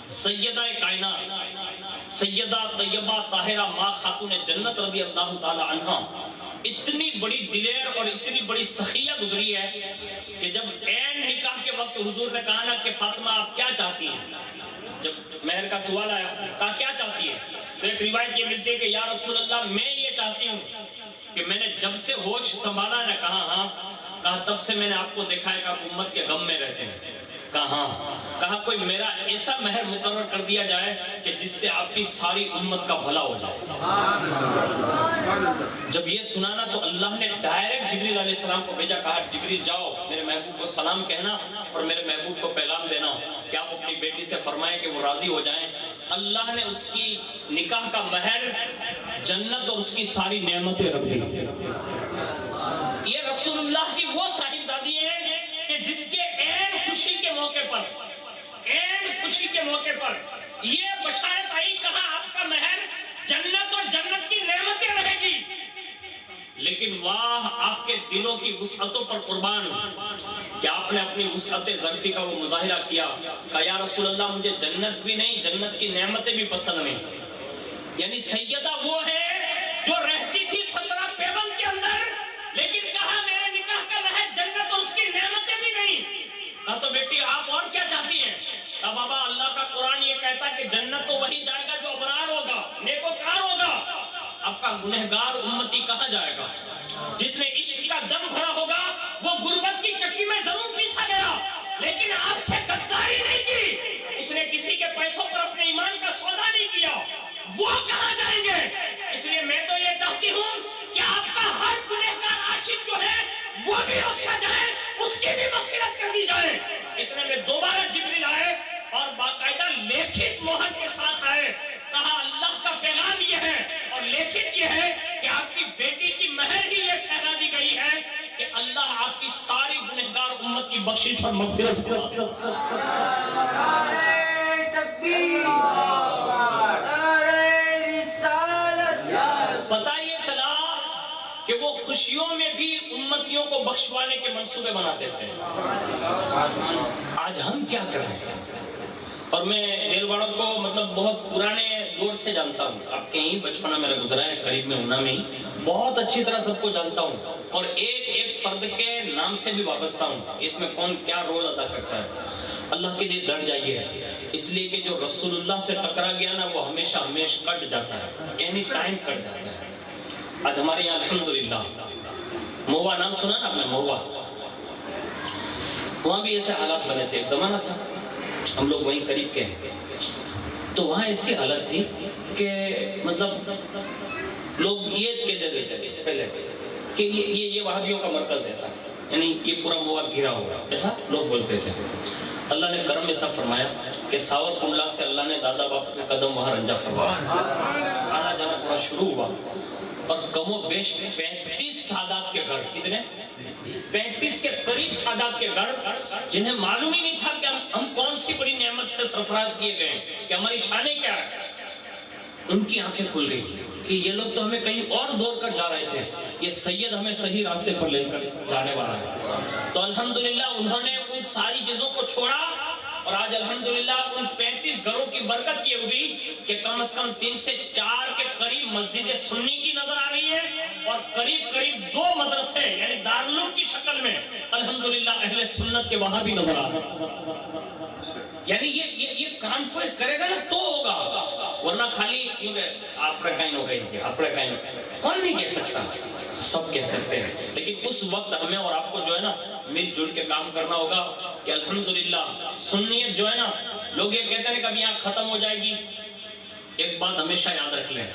سیدہ کائنات سیدہ طیبہ طاہرہ ماں خاتون جنت رضی اللہ تعالی عنہا اتنی بڑی دلیر اور اتنی بڑی سخیہ گزری ہے کہ جب عین نکاح کے وقت حضور نے کہا نا کہ فاطمہ آپ کیا چاہتی ہیں, جب مہر کا سوال آیا کہا کیا چاہتی ہے, تو ایک روایت یہ ملتی ہے کہ یا رسول اللہ میں یہ چاہتی ہوں کہ میں نے جب سے ہوش سنبھالا نے کہا ہاں, کہا تب سے میں نے آپ کو دیکھا ہے کہ آپ امت کے غم میں رہتے ہیں. کہا ہاں, کہا کوئی میرا ایسا مہر مقرر کر دیا جائے کہ جس سے آپ کی ساری امت کا بھلا ہو جائے. جب یہ سنانا تو اللہ نے ڈائریکٹ جبریل علیہ السلام کو بھیجا, کہا جبریل جاؤ میرے محبوب کو سلام کہنا اور میرے محبوب کو پیغام دینا کہ آپ اپنی بیٹی سے فرمائیں کہ وہ راضی ہو جائیں. اللہ نے اس کی نکاح کا مہر جنت اور اس کی ساری نعمتیں رکھ دی. یہ رسول اللہ کی وہ صاحبزادی ہے کہ جس کے عین خوشی کے موقع پر یہ بشارت آئی, کہا آپ کا مہر جنت اور جنت کی نعمتیں رہے گی. لیکن واہ آپ کے دلوں کی وسعتوں پر قربان کہ آپ نے اپنی وسعت ظرفی کا وہ مظاہرہ کیا. کہا یا رسول اللہ مجھے جنت بھی نہیں, جنت کی نعمتیں بھی پسند نہیں. یعنی سیدہ وہ ہے جو رہتی تھی 17 پیبند کے اندر، لیکن کہا میرے نکاح کا محض جنت اور اس کی نعمتیں بھی نہیں. کہا تو بیٹی آپ اور کیا چاہتی ہیں؟ کہا بابا اللہ کا قرآن یہ کہتا ہے کہ جنت تو وہی جائے گا جو ابرار ہوگا، نیکوکار ہوگا. آپ کا گنہگار امتی کہاں جائے گا؟ جس نے عشق کا دم بھرا ہوگا وہ غربت کی چکی میں ضرور پیسا گیا، لیکن آپ سے غداری نہیں کی، اس نے کسی کے پیسوں پر اپنے ایمان کا سودا نہیں کیا. وہ کہاں جائیں گے؟ اس لیے میں تو یہ چاہتی ہوں کہ آپ کا ہر گنہگار عاشق جو ہے وہ بھی بخشا جائے، اس کی بھی مغفرت کر دی جائے. اتنے میں دوبارہ جبریل آئے اور باقاعدہ لیکھت مہر کے ساتھ آئے. کہا اللہ کا پیغام یہ ہے اور لیکھت یہ ہے کہ آپ کی بیٹی کی مہر ہی یہ ٹھہرا دی گئی ہے کہ اللہ آپ کی ساری گنہگار امت کی بخشش اور مغفرت کرے. پتہ یہ چلا کہ وہ خوشیوں میں بھی امتیوں کو بخشوانے کے منصوبے بناتے تھے. آج ہم کیا کر رہے ہیں؟ اور میں دیر والوں کو مطلب بہت پرانے دور سے جانتا ہوں. آپ کے ہی بچپنا میرا گزرا ہے قریب میں ہونا میں ہی بہت اچھی طرح سب کو جانتا ہوں اور ایک ایک فرد کے نام سے بھی وابستہ ہوں. اس میں کون کیا رول ادا کرتا ہے. اللہ کے لیے ڈر جائیے، اس لیے کہ جو رسول اللہ سے ٹکرا گیا نا وہ ہمیشہ کٹ جاتا ہے، اینی ٹائم کٹ جاتا ہے. آج ہمارے یہاں الحمدللہ مہوا نام سنا نا آپ نے؟ مہوا، وہاں بھی ایسے حالات بنے تھے. ایک زمانہ تھا ہم لوگ وہیں قریب کے ہیں تو وہاں ایسی حالت تھی کہ مطلب لوگ یہ کہتے تھے پہلے کہ یہ وہابیوں کا مرکز ایسا، یعنی یہ پورا مہوا گھرا ہوا، ایسا لوگ بولتے تھے. اللہ نے کرم ایسا فرمایا کہ ساور کنڈلا سے اللہ نے دادا باپو کے قدم وہاں رنجا فرمایا. آنا جانا پورا شروع ہوا اور کم و بیش 35 سادات کے گھر، کتنے؟ 35 کے قریب سادات کے گھر، جنہیں معلوم ہی نہیں تھا کہ ہم کون سی بڑی نعمت سے سرفراز کیے گئے کہ ہماری شانیں کیا ہے. ان کی آنکھیں کھل گئی کہ یہ لوگ تو ہمیں کہیں اور دوڑ کر جا رہے تھے، یہ سید ہمیں صحیح راستے پر لے کر جانے والا ہے. تو الحمدللہ انہوں نے ان ساری چیزوں کو چھوڑا اور آج الحمدللہ ان 35 گھروں کی برکت یہ ہوئی کہ کم از کم 3 سے 4 کے قریب مسجد سنی کی نظر آ رہی ہے اور قریب 2 مدرسے یعنی دارالعلوم کی شکل میں الحمدللہ اہل سنت کے وہاں بھی نظر آ رہے ہیں. یعنی یہ کام کوئی کرے گا نا تو ہوگا، ورنہ خالی آپ کہیں ہو گئی آپ کہیں کون نہیں کہہ سکتا، سب کہہ سکتے ہیں. لیکن اس وقت ہمیں اور آپ کو جو ہے نا مل جل کے کام کرنا ہوگا کہ الحمدللہ سنیت جو ہے نا، لوگ یہ کہتے ہیں کہ اب یہاں ختم ہو جائے گی. ایک بات ہمیشہ یاد رکھ لیں،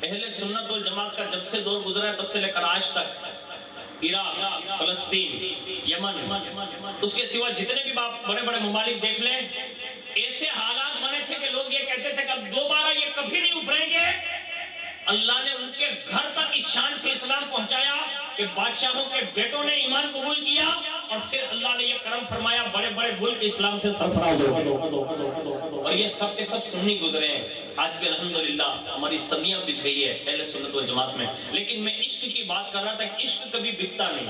اہل سنت والجماعت کا جب سے دور گزرا ہے تب سے لے کر آج تک عراق، فلسطین، یمن، اس کے سوا جتنے بھی بڑے بڑے ممالک دیکھ لیں، ایسے حالات بنے تھے کہ لوگ یہ کہتے تھے کہ اب دوبارہ یہ کبھی نہیں ابھریں گے. اللہ نے ان کے گھر تک اس شان سے اسلام پہنچایا کہ بادشاہوں کے بیٹوں نے ایمان قبول کیا اور پھر اللہ نے یہ کرم فرمایا بڑے بڑے ملک اسلام سے سرفراز ہو گئے اور یہ سب کے سب سنی گزرے ہیں. آج بھی الحمدللہ ہماری صدیاں بیت گئی ہے اہل سنت والجماعت میں. لیکن میں عشق کی بات کر رہا تھا کہ عشق کبھی بکتا نہیں.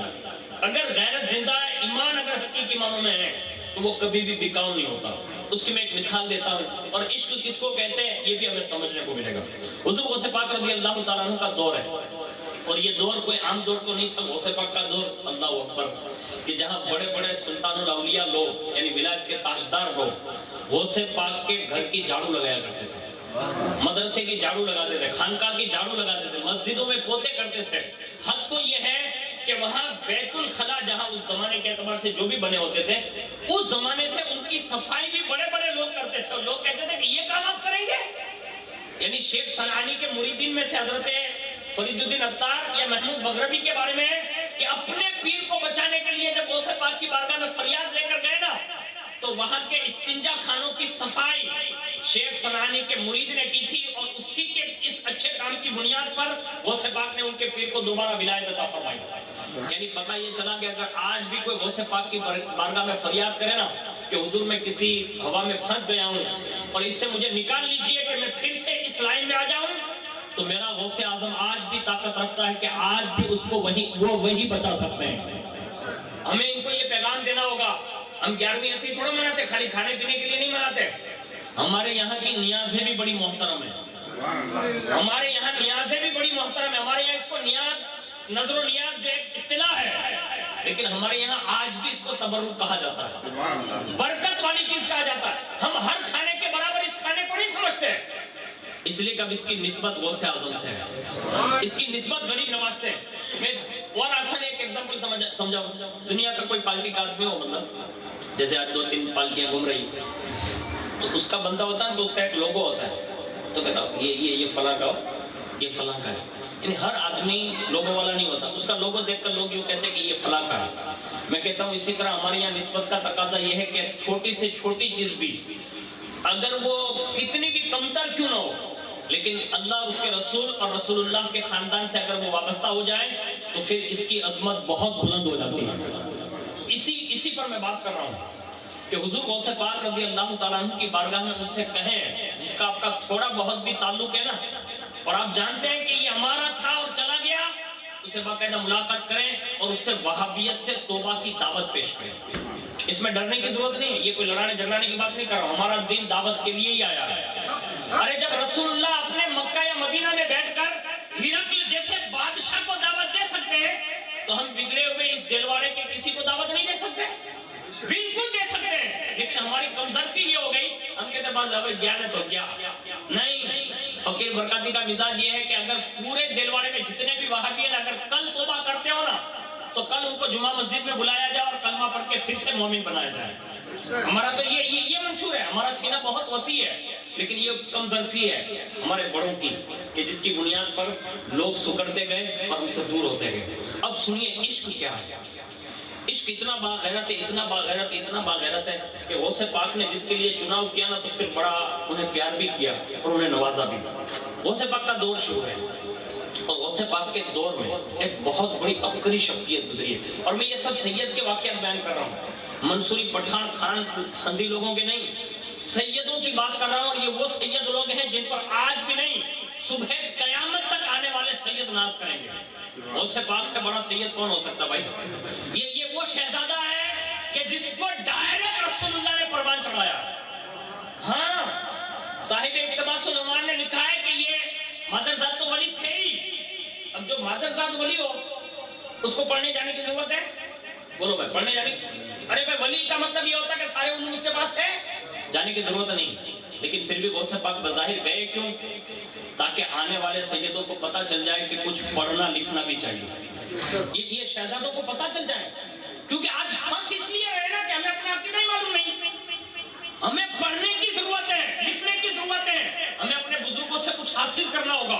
اگر غیرت زندہ ہے، ایمان اگر حقیقی معنوں میں ہے تو وہ کبھی بھی بکاؤ نہیں ہوتا. اس کی میں ایک مثال دیتا ہوں اور عشق کس کو کہتے ہیں یہ بھی ہمیں سمجھنے کو ملے گا. حضور غوث پاک رضی اللہ تعالیٰ عنہ کا دور ہے اور یہ دور کوئی عام دور تو نہیں تھا. غوث پاک کا دور اللہ اکبر کہ جہاں بڑے بڑے سلطان الاولیاء لوگ یعنی ولایت کے تاجدار لوگ غوث پاک کے گھر کی جھاڑو لگایا کرتے تھے، مدرسے کی جھاڑو لگاتے تھے، خانقاہ کی جھاڑو لگاتے تھے، مسجدوں میں پوتے کرتے تھے. حد تو یہ ہے کہ وہاں بیت الخلا جہاں اس زمانے کے اعتبار سے جو بھی بنے ہوتے تھے اس زمانے سے ان کی صفائی بھی بڑے بڑے لوگ کرتے تھے. اور لوگ کہتے تھے کہ یہ کام آپ کریں گے؟ یعنی شیخ صنعانی کے مریدین میں سے حضرت فرید الدین عطار یا محمود مغربی کے بارے میں کہ اپنے پیر کو بچانے کے لیے جب غوث پاک کی بارگاہ میں فریاد لے کر گئے نا تو وہاں کے استنجا خانوں کی صفائی شیخ صنعانی کے مرید نے کی تھی اور اسی کے اس اچھے کام کی بنیاد پر غوث پاک نے ان کے پیر کو دوبارہ ولایت عطا فرمائی. یعنی پتہ یہ چلا کہ اگر آج بھی کوئی غوث پاک کی بارگاہ میں فریاد کرے نا کہ حضور میں کسی ہوا میں پھنس گیا ہوں اور اس سے مجھے نکال لیجئے کہ میں پھر سے اس لائن میں آ جاؤں، تو میرا غوث اعظم آج بھی طاقت رکھتا ہے کہ آج بھی اس کو وہی بچا سکتے ہیں. ہمیں ان کو یہ پیغام دینا ہوگا. ہم 11ویں ایسے ہی تھوڑا مناتے، خالی کھانے پینے کے لیے نہیں مناتے. ہمارے یہاں کی نیازیں بھی بڑی محترم ہیں. ہمارے یہاں نیازیں بھی بڑی محترم ہے، ہمارے یہاں اس کو نیاز، نظر و نیاز جو ایک اصطلاح ہے، لیکن ہمارے یہاں آج بھی اس کو تبرک کہا جاتا ہے، برکت والی چیز کہا جاتا ہے۔ ہم ہر کھانے کے برابر اس کھانے کو نہیں سمجھتے، اس لیے کہ اب اس کی نسبت غوث اعظم سے ہے، اس کی نسبت غریب نواز سے ہے۔ میں اور آسان ایک ایگزامپل سمجھاؤں، دنیا کا کوئی پارٹی کا آدمی ہو، مطلب جیسے آج 2-3 پارٹیاں گھوم رہی، تو اس کا بندہ ہوتا ہے تو اس کا ایک لوگو ہوتا ہے، تو کہتا یہ فلاں کا ہو، یہ فلاں کا ہے، یعنی ہر آدمی لوگو والا نہیں ہوتا، اس کا لوگو دیکھ کر لوگ یوں کہتے ہیں کہ یہ فلاں کا ہے۔ میں کہتا ہوں اسی طرح ہمارے یہاں نسبت کا تقاضا یہ ہے کہ چھوٹی سے چھوٹی چیز بھی اگر وہ کتنی بھی کمتر کیوں نہ ہو، لیکن اللہ اور اس کے رسول اور رسول اللہ کے خاندان سے اگر وہ وابستہ ہو جائے تو پھر اس کی عظمت بہت بلند ہو جاتی ہے۔ اسی پر میں بات کر رہا ہوں کہ حضور غوث پاک رضی اللہ تعالیٰ عنہ کی بارگاہ میں ان سے کہیں، جس کا آپ کا تھوڑا بہت بھی تعلق ہے نا، اور آپ جانتے ہیں کہ یہ ہمارا تھا اور چلا گیا، اسے باقاعدہ ملاقات کریں اور اس سے وہابیت سے توبہ کی دعوت پیش کریں۔ اس میں ڈرنے کی ضرورت نہیں ہے، یہ کوئی لڑانے جھگڑانے کی بات نہیں کر رہا ہوں، ہمارا دین دعوت کے لیے ہی آیا ہے۔ ارے جب رسول اللہ اپنے مکہ یا مدینہ میں بیٹھ کر ہرقل جیسے بادشاہ کو دعوت دے سکتے ہیں، تو ہم بگڑے ہوئے اس دلواڑے کے کسی کو دعوت نہیں دے سکتے؟ بالکل دے سکتے ہیں، لیکن ہماری کمزرفی یہ ہو گئی، ہم کہتے ہیں بس گیا نہ تو گیا۔ نہیں، فقیر برکاتی کا مزاج یہ ہے کہ اگر پورے دلواڑے میں جتنے بھی وہابی ہیں اگر کل توبہ کرتے ہو نا، تو کل ان کو جمعہ مسجد میں بلایا جائے اور کلمہ پڑھ کے پھر سے مومن بنایا جائے۔ ہمارا تو یہ منشور ہے، ہمارا سینہ بہت وسیع ہے، لیکن یہ کمزرفی ہے ہمارے بڑوں کی کہ جس کی بنیاد پر لوگ سکڑتے گئے اور ہم سے دور ہوتے گئے۔ اب سنیے عشق کیا ہے۔ عشق اتنا باغیرت ہے، اتنا باغیرت ہے، اتنا باغیرت ہے کہ غوث پاک نے جس کے لیے چناؤ کیا نا، تو پھر بڑا انہیں پیار بھی کیا اور انہیں نوازا بھی۔ غوث پاک کا دور شروع ہے، اور غوث پاک کے دور میں ایک بہت بڑی عبقری شخصیت گزری ہے، اور میں یہ سب سید کے واقعات بیان کر رہا ہوں، منصوری پٹھان خان سندھی لوگوں کے نہیں، سیدوں کی بات کر رہا ہوں، اور یہ وہ سید لوگ ہیں جن پر آج بھی نہیں، صبح قیامت تک آنے والے سید ناز کریں گے۔ غوث پاک سے بڑا سید کون ہو سکتا بھائی؟ یہ وہ شہزادہ ہے کہ جس کو ڈائریکٹ رسول اللہ نے پروان چڑھایا۔ ہاں، صاحب اقتباس العنوان نے لکھا ہے کہ یہ مادرزاد تو ولی تھے ہی۔ اب جو مادرزاد ولی ہو اس کو پڑھنے جانے کی ضرورت ہے؟ بولو بھائی، پڑھنے جانے کی؟ ارے بھائی، ولی کا مطلب یہ ہوتا ہے کہ سارے علوم اس کے پاس ہے، جانے کی ضرورت نہیں۔ لیکن پھر بھی غوث پاک بظاہر گئے کیوں؟ تاکہ آنے والے سیدوں کو پتہ چل جائے کہ کچھ پڑھنا لکھنا بھی چاہیے، یہ شہزادوں کو پتہ چل جائے، کیونکہ آج فنس اس لیے ہے نا کہ ہمیں اپنے آپ کی نہیں معلوم نہیں، ہمیں پڑھنے کی ضرورت ہے، لکھنے کی ضرورت ہے، ہمیں اپنے بزرگوں سے کچھ حاصل کرنا ہوگا۔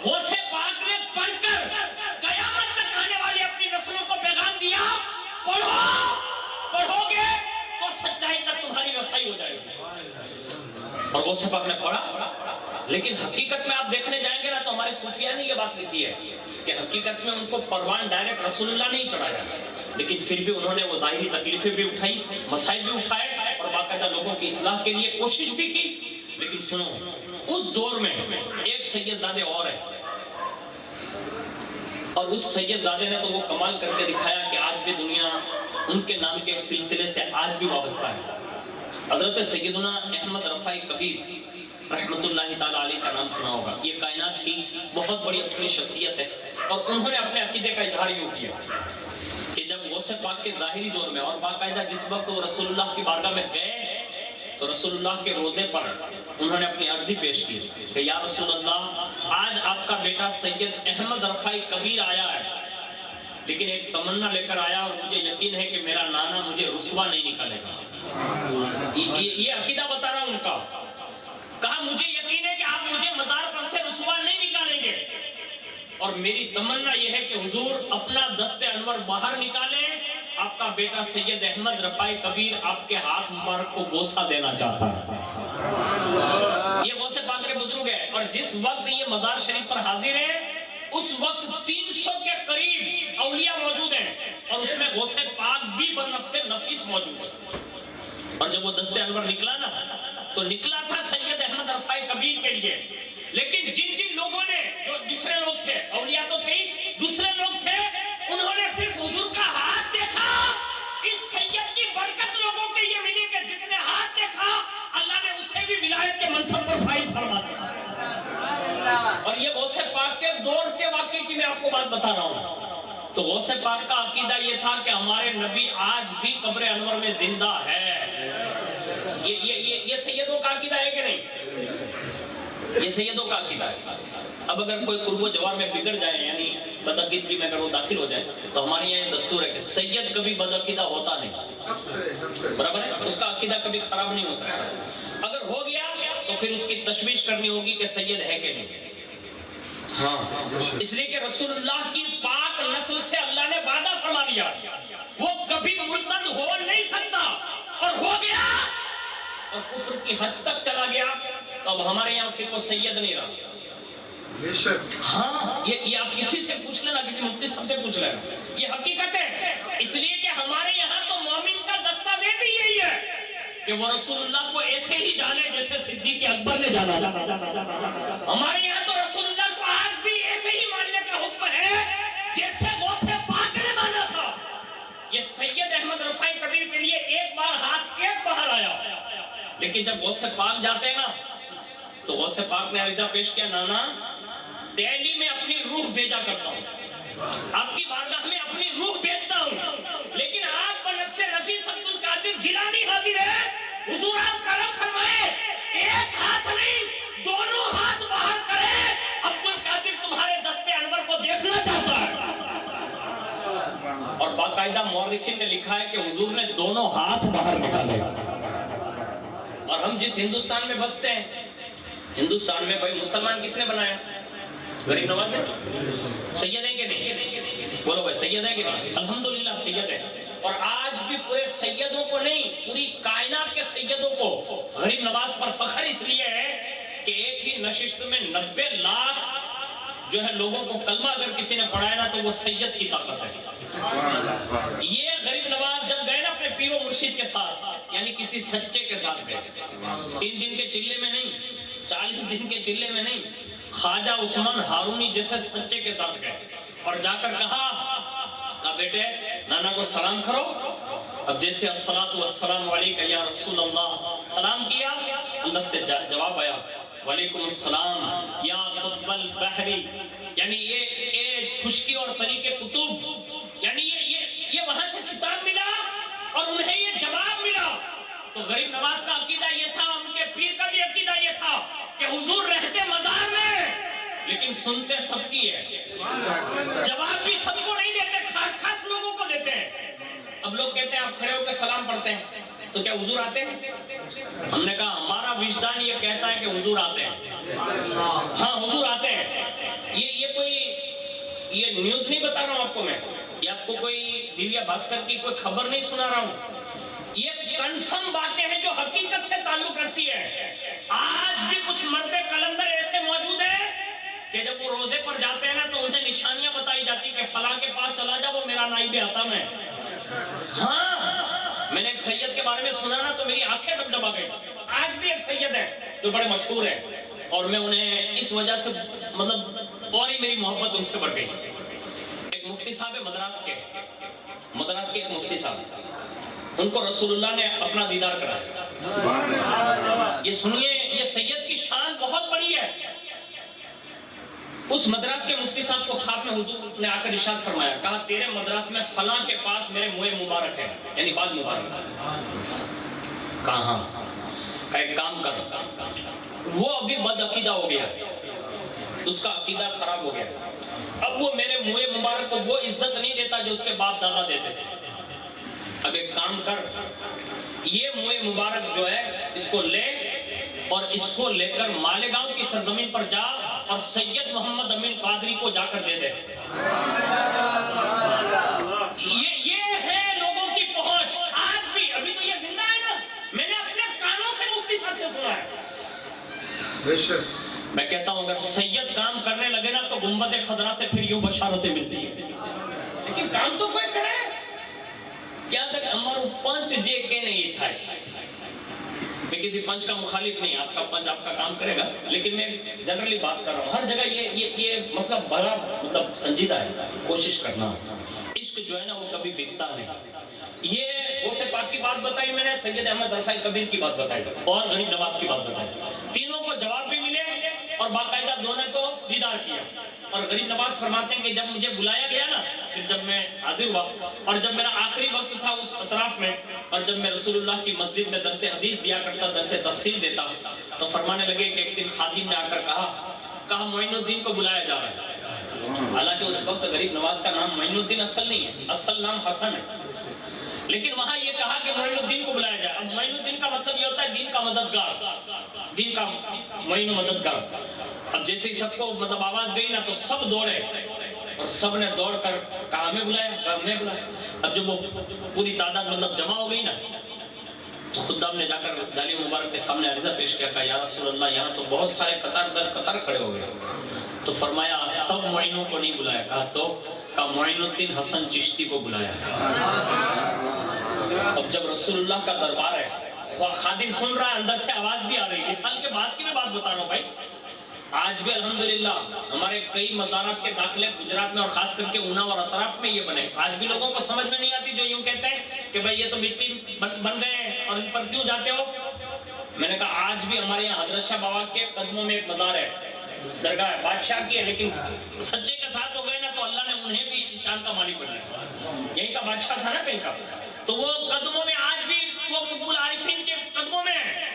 غوث پاک نے پڑھ کر قیامت تک آنے والی اپنی نسلوں کو پیغام دیا، پڑھو گے تو سچائی تک تمہاری رسائی ہو جائے گی۔ اور غوث پاک نے پڑھا، لیکن حقیقت میں آپ دیکھنے جائیں گے نا تو ہمارے صوفیاء نے یہ بات لکھی ہے کہ حقیقت میں ان کو پروان ڈائریکٹ رسول اللہ نہیں چڑھایا، لیکن پھر بھی انہوں نے وہ ظاہری تکلیفیں بھی اٹھائی، مسائل بھی اٹھائے، اور باقاعدہ لوگوں کی اصلاح کے لیے کوشش بھی کی۔ لیکن سنو، اس دور میں ایک سید زادے اور ہے، اور اس سید زادے نے تو وہ کمال کر کے دکھایا کہ آج بھی دنیا ان کے نام کے ایک سلسلے سے آج بھی وابستہ ہے۔ حضرت سیدنا احمد رفاعی کبیر رحمت اللہ تعالیٰ علیہ کا نام سنا ہوگا، یہ کائنات کی بہت بڑی اپنی شخصیت ہے، اور انہوں نے اپنے عقیدے کا اظہار یوں کیا کہ جب غوث پاک کے ظاہری دور میں اور باقاعدہ جس وقت وہ رسول اللہ کی بارگاہ میں گئے تو رسول اللہ کے روزے پر انہوں نے اپنی عرضی پیش کی کہ یا رسول اللہ، آج آپ کا بیٹا سید احمد رفاعی کبیر آیا ہے، لیکن ایک تمنا لے کر آیا، اور مجھے یقین ہے کہ میرا نانا مجھے رسوا نہیں نکالے گا۔ یہ عقیدہ بتا رہا ہوں ان کا، کہا مجھے یقین ہے کہ آپ مجھے مزار پر سے رسوا نہیں نکالیں گے، اور میری تمنا یہ ہے کہ حضور اپنا دست انور باہر نکالیں، آپ کا بیٹا سید احمد رفاعی کبیر آپ کے ہاتھ مبارک کو بوسہ دینا چاہتا ہے۔ یہ غوث پاک کے بزرگ ہیں، اور جس وقت یہ مزار شریف پر حاضر ہے اس وقت 300 کے قریب اولیاء موجود ہیں، اور اس میں غوث پاک بھی بنفس نفیس موجود ہے۔ اور جب وہ دست انور نکلا نا تو نکلا تھا سید احمد رفاعی کبیر کے لیے، لیکن جن لوگوں نے، جو دوسرے لوگ تھے، اولیاء تو تھے، دوسرے لوگ تھے، انہوں نے صرف حضور کا ہاتھ دیکھا۔ اس سید کی برکت لوگوں کے یہ ملی کہ جس نے ہاتھ دیکھا اللہ نے اسے بھی ولایت کے منصب پر فائز فرما دیا۔ آپ کو بات بتا رہا ہوں. تو غوث پاک کا عقیدہ یہ تھا کہ ہمارے نبی آج بھی قبر انور میں زندہ ہے. یہ سیدوں کا عقیدہ ہے کہ نہیں؟ یہ سیدوں کا عقیدہ ہے. اب اگر کوئی قرب و جوار میں بگڑ جائے یعنی بدعقیدگی میں اگر وہ داخل ہو جائے تو ہمارے یہاں یہ دستور ہے کہ سید کبھی بدعقیدہ ہوتا نہیں. برابر ہے؟ اس کا عقیدہ کبھی خراب نہیں ہو سکتا. اگر ہو گیا تو پھر اس کی تشویش کرنی ہوگی کہ سید ہے کہ نہیں. ہاں اس لیے کہ رسول اللہ کی پاک نسل سے اللہ نے وعدہ فرما لیا وہ کبھی مرتد ہو نہیں سکتا, اور ہو گیا اور کفر کی حد تک چلا گیا تو اب ہمارے یہاں پھر وہ سید نہیں رہا. ہاں یہ آپ کسی سے پوچھ لینا, کسی مفتی صاحب سے پوچھ لینا, یہ حقیقت ہے. اس لیے کہ ہمارے یہاں تو مومن کا دستاویز ہی یہی ہے کہ وہ رسول اللہ کو ایسے ہی جانے جیسے صدیق اکبر نے جانا. ہمارے یہاں تو رسول اللہ کو آج بھی ایسے ہی ماننے کا حکم ہے جیسے غوث پاک نے مانا تھا. یہ سید احمد رفاعی کبیر کے لیے ایک بار ہاتھ ایک باہر آیا, لیکن جب غوث پاک جاتے ہیں نا تو غوث پاک نے عریضہ پیش کیا, نانا دہلی میں اپنی روح بھیجا کرتا ہوں, آپ کی بارگاہ میں اپنی روح بھیجتا ہوں, لیکن آپ بنفس نفیس عبد القادر جیلانی حاضر ہے, حضور آپ کرم فرمائے ایک ہاتھ نہیں دونوں ہاتھ باہر کرے, عبد القادر تمہارے دستے انور کو دیکھنا چاہتا ہے. اور باقاعدہ مورخین نے لکھا ہے کہ حضور نے دونوں ہاتھ باہر نکالے. اور ہم جس ہندوستان میں بستے ہیں, ہندوستان میں بھائی مسلمان کس نے بنایا؟ غریب نواز نے. سید ہیں کہ نہیں؟ بولو بھائی سید ہے کہ نہیں؟ الحمدللہ سید ہے. اور آج بھی پورے سیدوں کو نہیں, پوری کائنات کے سیدوں کو غریب نواز پر فخر اس لیے ہے کہ ایک ہی نشست میں 90 لاکھ جو ہے لوگوں کو کلمہ اگر کسی نے پڑھایا نا تو وہ سید کی طاقت ہے. یہ غریب نواز جب گئے نا اپنے پیر و مرشد کے ساتھ, یعنی کسی سچے کے ساتھ گئے, 3 دن کے چلے میں نہیں, 40 دن کے چلے میں نہیں, خواجہ عثمان ہارونی جیسے سچے کے ساتھ گئے اور جا کر کہا بیٹے نانا کو سلام کرو. اب جیسے الصلاۃ والسلام علیکہ یا رسول اللہ سلام کیا, اندر سے جواب آیا وعلیکم السلام یا قطب البحری, یعنی یہ خشکی اور طریق کتب, یعنی یہ وہاں سے خطاب ملا اور انہیں یہ جواب ملا. تو غریب نواز کا عقیدہ یہ تھا, ان کے پیر کا بھی عقیدہ یہ تھا کہ حضور رہتے مزار میں لیکن سنتے سب کی ہے, جواب بھی سب کو نہیں دیتے, خاص خاص لوگوں کو دیتے ہیں. اب لوگ کہتے ہیں آپ کھڑے ہو کے سلام پڑھتے ہیں تو کیا حضور آتے ہیں؟ ہم نے کہا ہمارا وجدان یہ کہتا ہے کہ حضور آتے ہیں. ہاں حضور آتے ہیں. یہ کوئی یہ نیوز نہیں بتا رہا ہوں آپ کو میں, یہ آپ کو کوئی دیویا بھاسکر کی کوئی خبر نہیں سنا رہا ہوں, یہ کنفرم باتیں ہیں جو حقیقت سے تعلق رکھتی ہے. آج بھی کچھ مرد قلندر ایسے موجود ہیں کہ جب وہ روزے پر جاتے ہیں نا تو انہیں نشانیاں بتائی جاتی کہ فلاں کے پاس چلا جا وہ میرا نائب حاتم ہے. ہاں میں نے ایک سید کے بارے میں سنا نا تو میری آنکھیں ڈبڈبا گئی. آج بھی ایک سید ہے جو بڑے مشہور ہے اور میں انہیں اس وجہ سے مطلب اور ہی میری محبت ان سے بڑھ گئی. ایک مفتی صاحب ہے مدراس کے ایک مفتی صاحب, ان کو رسول اللہ نے اپنا دیدار کرایا. یہ سنیے, یہ سید کی شان بہت بڑی ہے. اس مدراس کے مفتی صاحب کو خواب میں حضور نے آ کر ارشاد فرمایا, کہا تیرے مدراس میں فلاں کے پاس میرے منہ مبارک ہے, یعنی باز مبارک. کہاں؟ ایک کام کر, وہ ابھی بد عقیدہ ہو گیا, اس کا عقیدہ خراب ہو گیا, اب وہ میرے منہ مبارک کو وہ عزت نہیں دیتا جو اس کے باپ دادا دیتے تھے. اب ایک کام کر, یہ منہ مبارک جو ہے اس کو لے اور اس کو لے کر مالیگاؤں کی سرزمین پر جا اور سید محمد امین قادری کو جا کر دے دے. یہ ہے لوگوں کی پہنچ آج بھی. ابھی تو یہ زندہ ہے نا, میں نے اپنے کانوں سے مفتی صاحب سے سنا ہے. میں کہتا ہوں اگر سید کام کرنے لگے نا تو گنبد خضرا سے پھر یوں بشارتیں ملتی ہیں, لیکن کام تو کوئی کرے. یہاں تک ہمارا پنچ جے کے نہیں تھا, میں کسی پنچ کا مخالف نہیں, آپ کا پنچ آپ کا کام کرے گا, لیکن میں جنرلی بات کر رہا ہوں. ہر جگہ یہ مسئلہ بڑا مطلب سنجیدہ ہے. کوشش کرنا, عشق جو ہے نا وہ کبھی بکتا نہیں. یہ غوث پاک کی بات بتائی میں نے, سید احمد رفاعی کبیر کی بات بتائی اور غریب نواز کی بات بتائی. تینوں کو جواب بھی ملے اور باقاعدہ دونوں کو دیدار کیا. اور غریب نواز فرماتے ہیں کہ کہ جب مجھے بلایا گیا نا، پھر جب میں حاضر ہوا اور جب میرا آخری وقت تھا اس اطراف میں، اور جب میں رسول اللہ کی مسجد میں درس حدیث دیا کرتا، درس تفسیر دیتا، تو فرمانے لگے کہ ایک دن خادم نے آ کر کہا معین الدین کو بلایا جا رہا ہے۔ حالانکہ اس وقت غریب نواز کا نام معین الدین اصل نہیں ہے، اصل نام حسن ہے، لیکن وہاں یہ کہا کہ معین الدین کو بلایا جائے۔ اب معین الدین کا مطلب یہ ہوتا ہے دین کا مددگار، دین کا معین و مددگار۔ اب جیسے ہی سب کو مطلب آواز گئی نا تو سب دوڑے، اور سب نے دوڑ کر کہا ہمیں بلایا، کہا ہمیں بلایا۔ اب جب وہ پوری تعداد مطلب جمع ہو گئی نا تو خدام نے جا کر جالی مبارک کے سامنے عریضہ پیش کیا، کہا یا رسول اللہ یہاں تو بہت سارے قطار در قطار کھڑے ہو گئے۔ تو فرمایا سب معینوں کو نہیں بلایا، کہا معین الدین حسن چشتی کو بلایا۔ اب جب رسول اللہ کا دربار ہے، خادم سن رہا ہے، اندر سے آواز بھی آ رہی ہے۔ اس سال کے بعد کی میں بات بتا رہا ہوں بھائی، آج بھی الحمدللہ ہمارے کئی مزارات کے داخلے گجرات میں اور خاص کر کے اونا اور اطراف میں یہ بنے۔ آج بھی لوگوں کو سمجھ میں نہیں آتی جو یوں کہتے ہیں کہ بھائی یہ تو مٹی بن گئے ہیں اور ان پر کیوں جاتے ہو۔ میں نے کہا آج بھی ہمارے یہاں حضرت شاہ بابا کے قدموں میں ایک مزار ہے، درگاہ ہے، بادشاہ کی ہے، لیکن سچے کے ساتھ ہو گئے نا تو اللہ نے انہیں بھی شان کا مالک بنایا۔ یہیں کا بادشاہ تھا نا کہیں کا، تو وہ قدموں میں آج بھی وہ قطب العارفین کے قدموں میں ہے،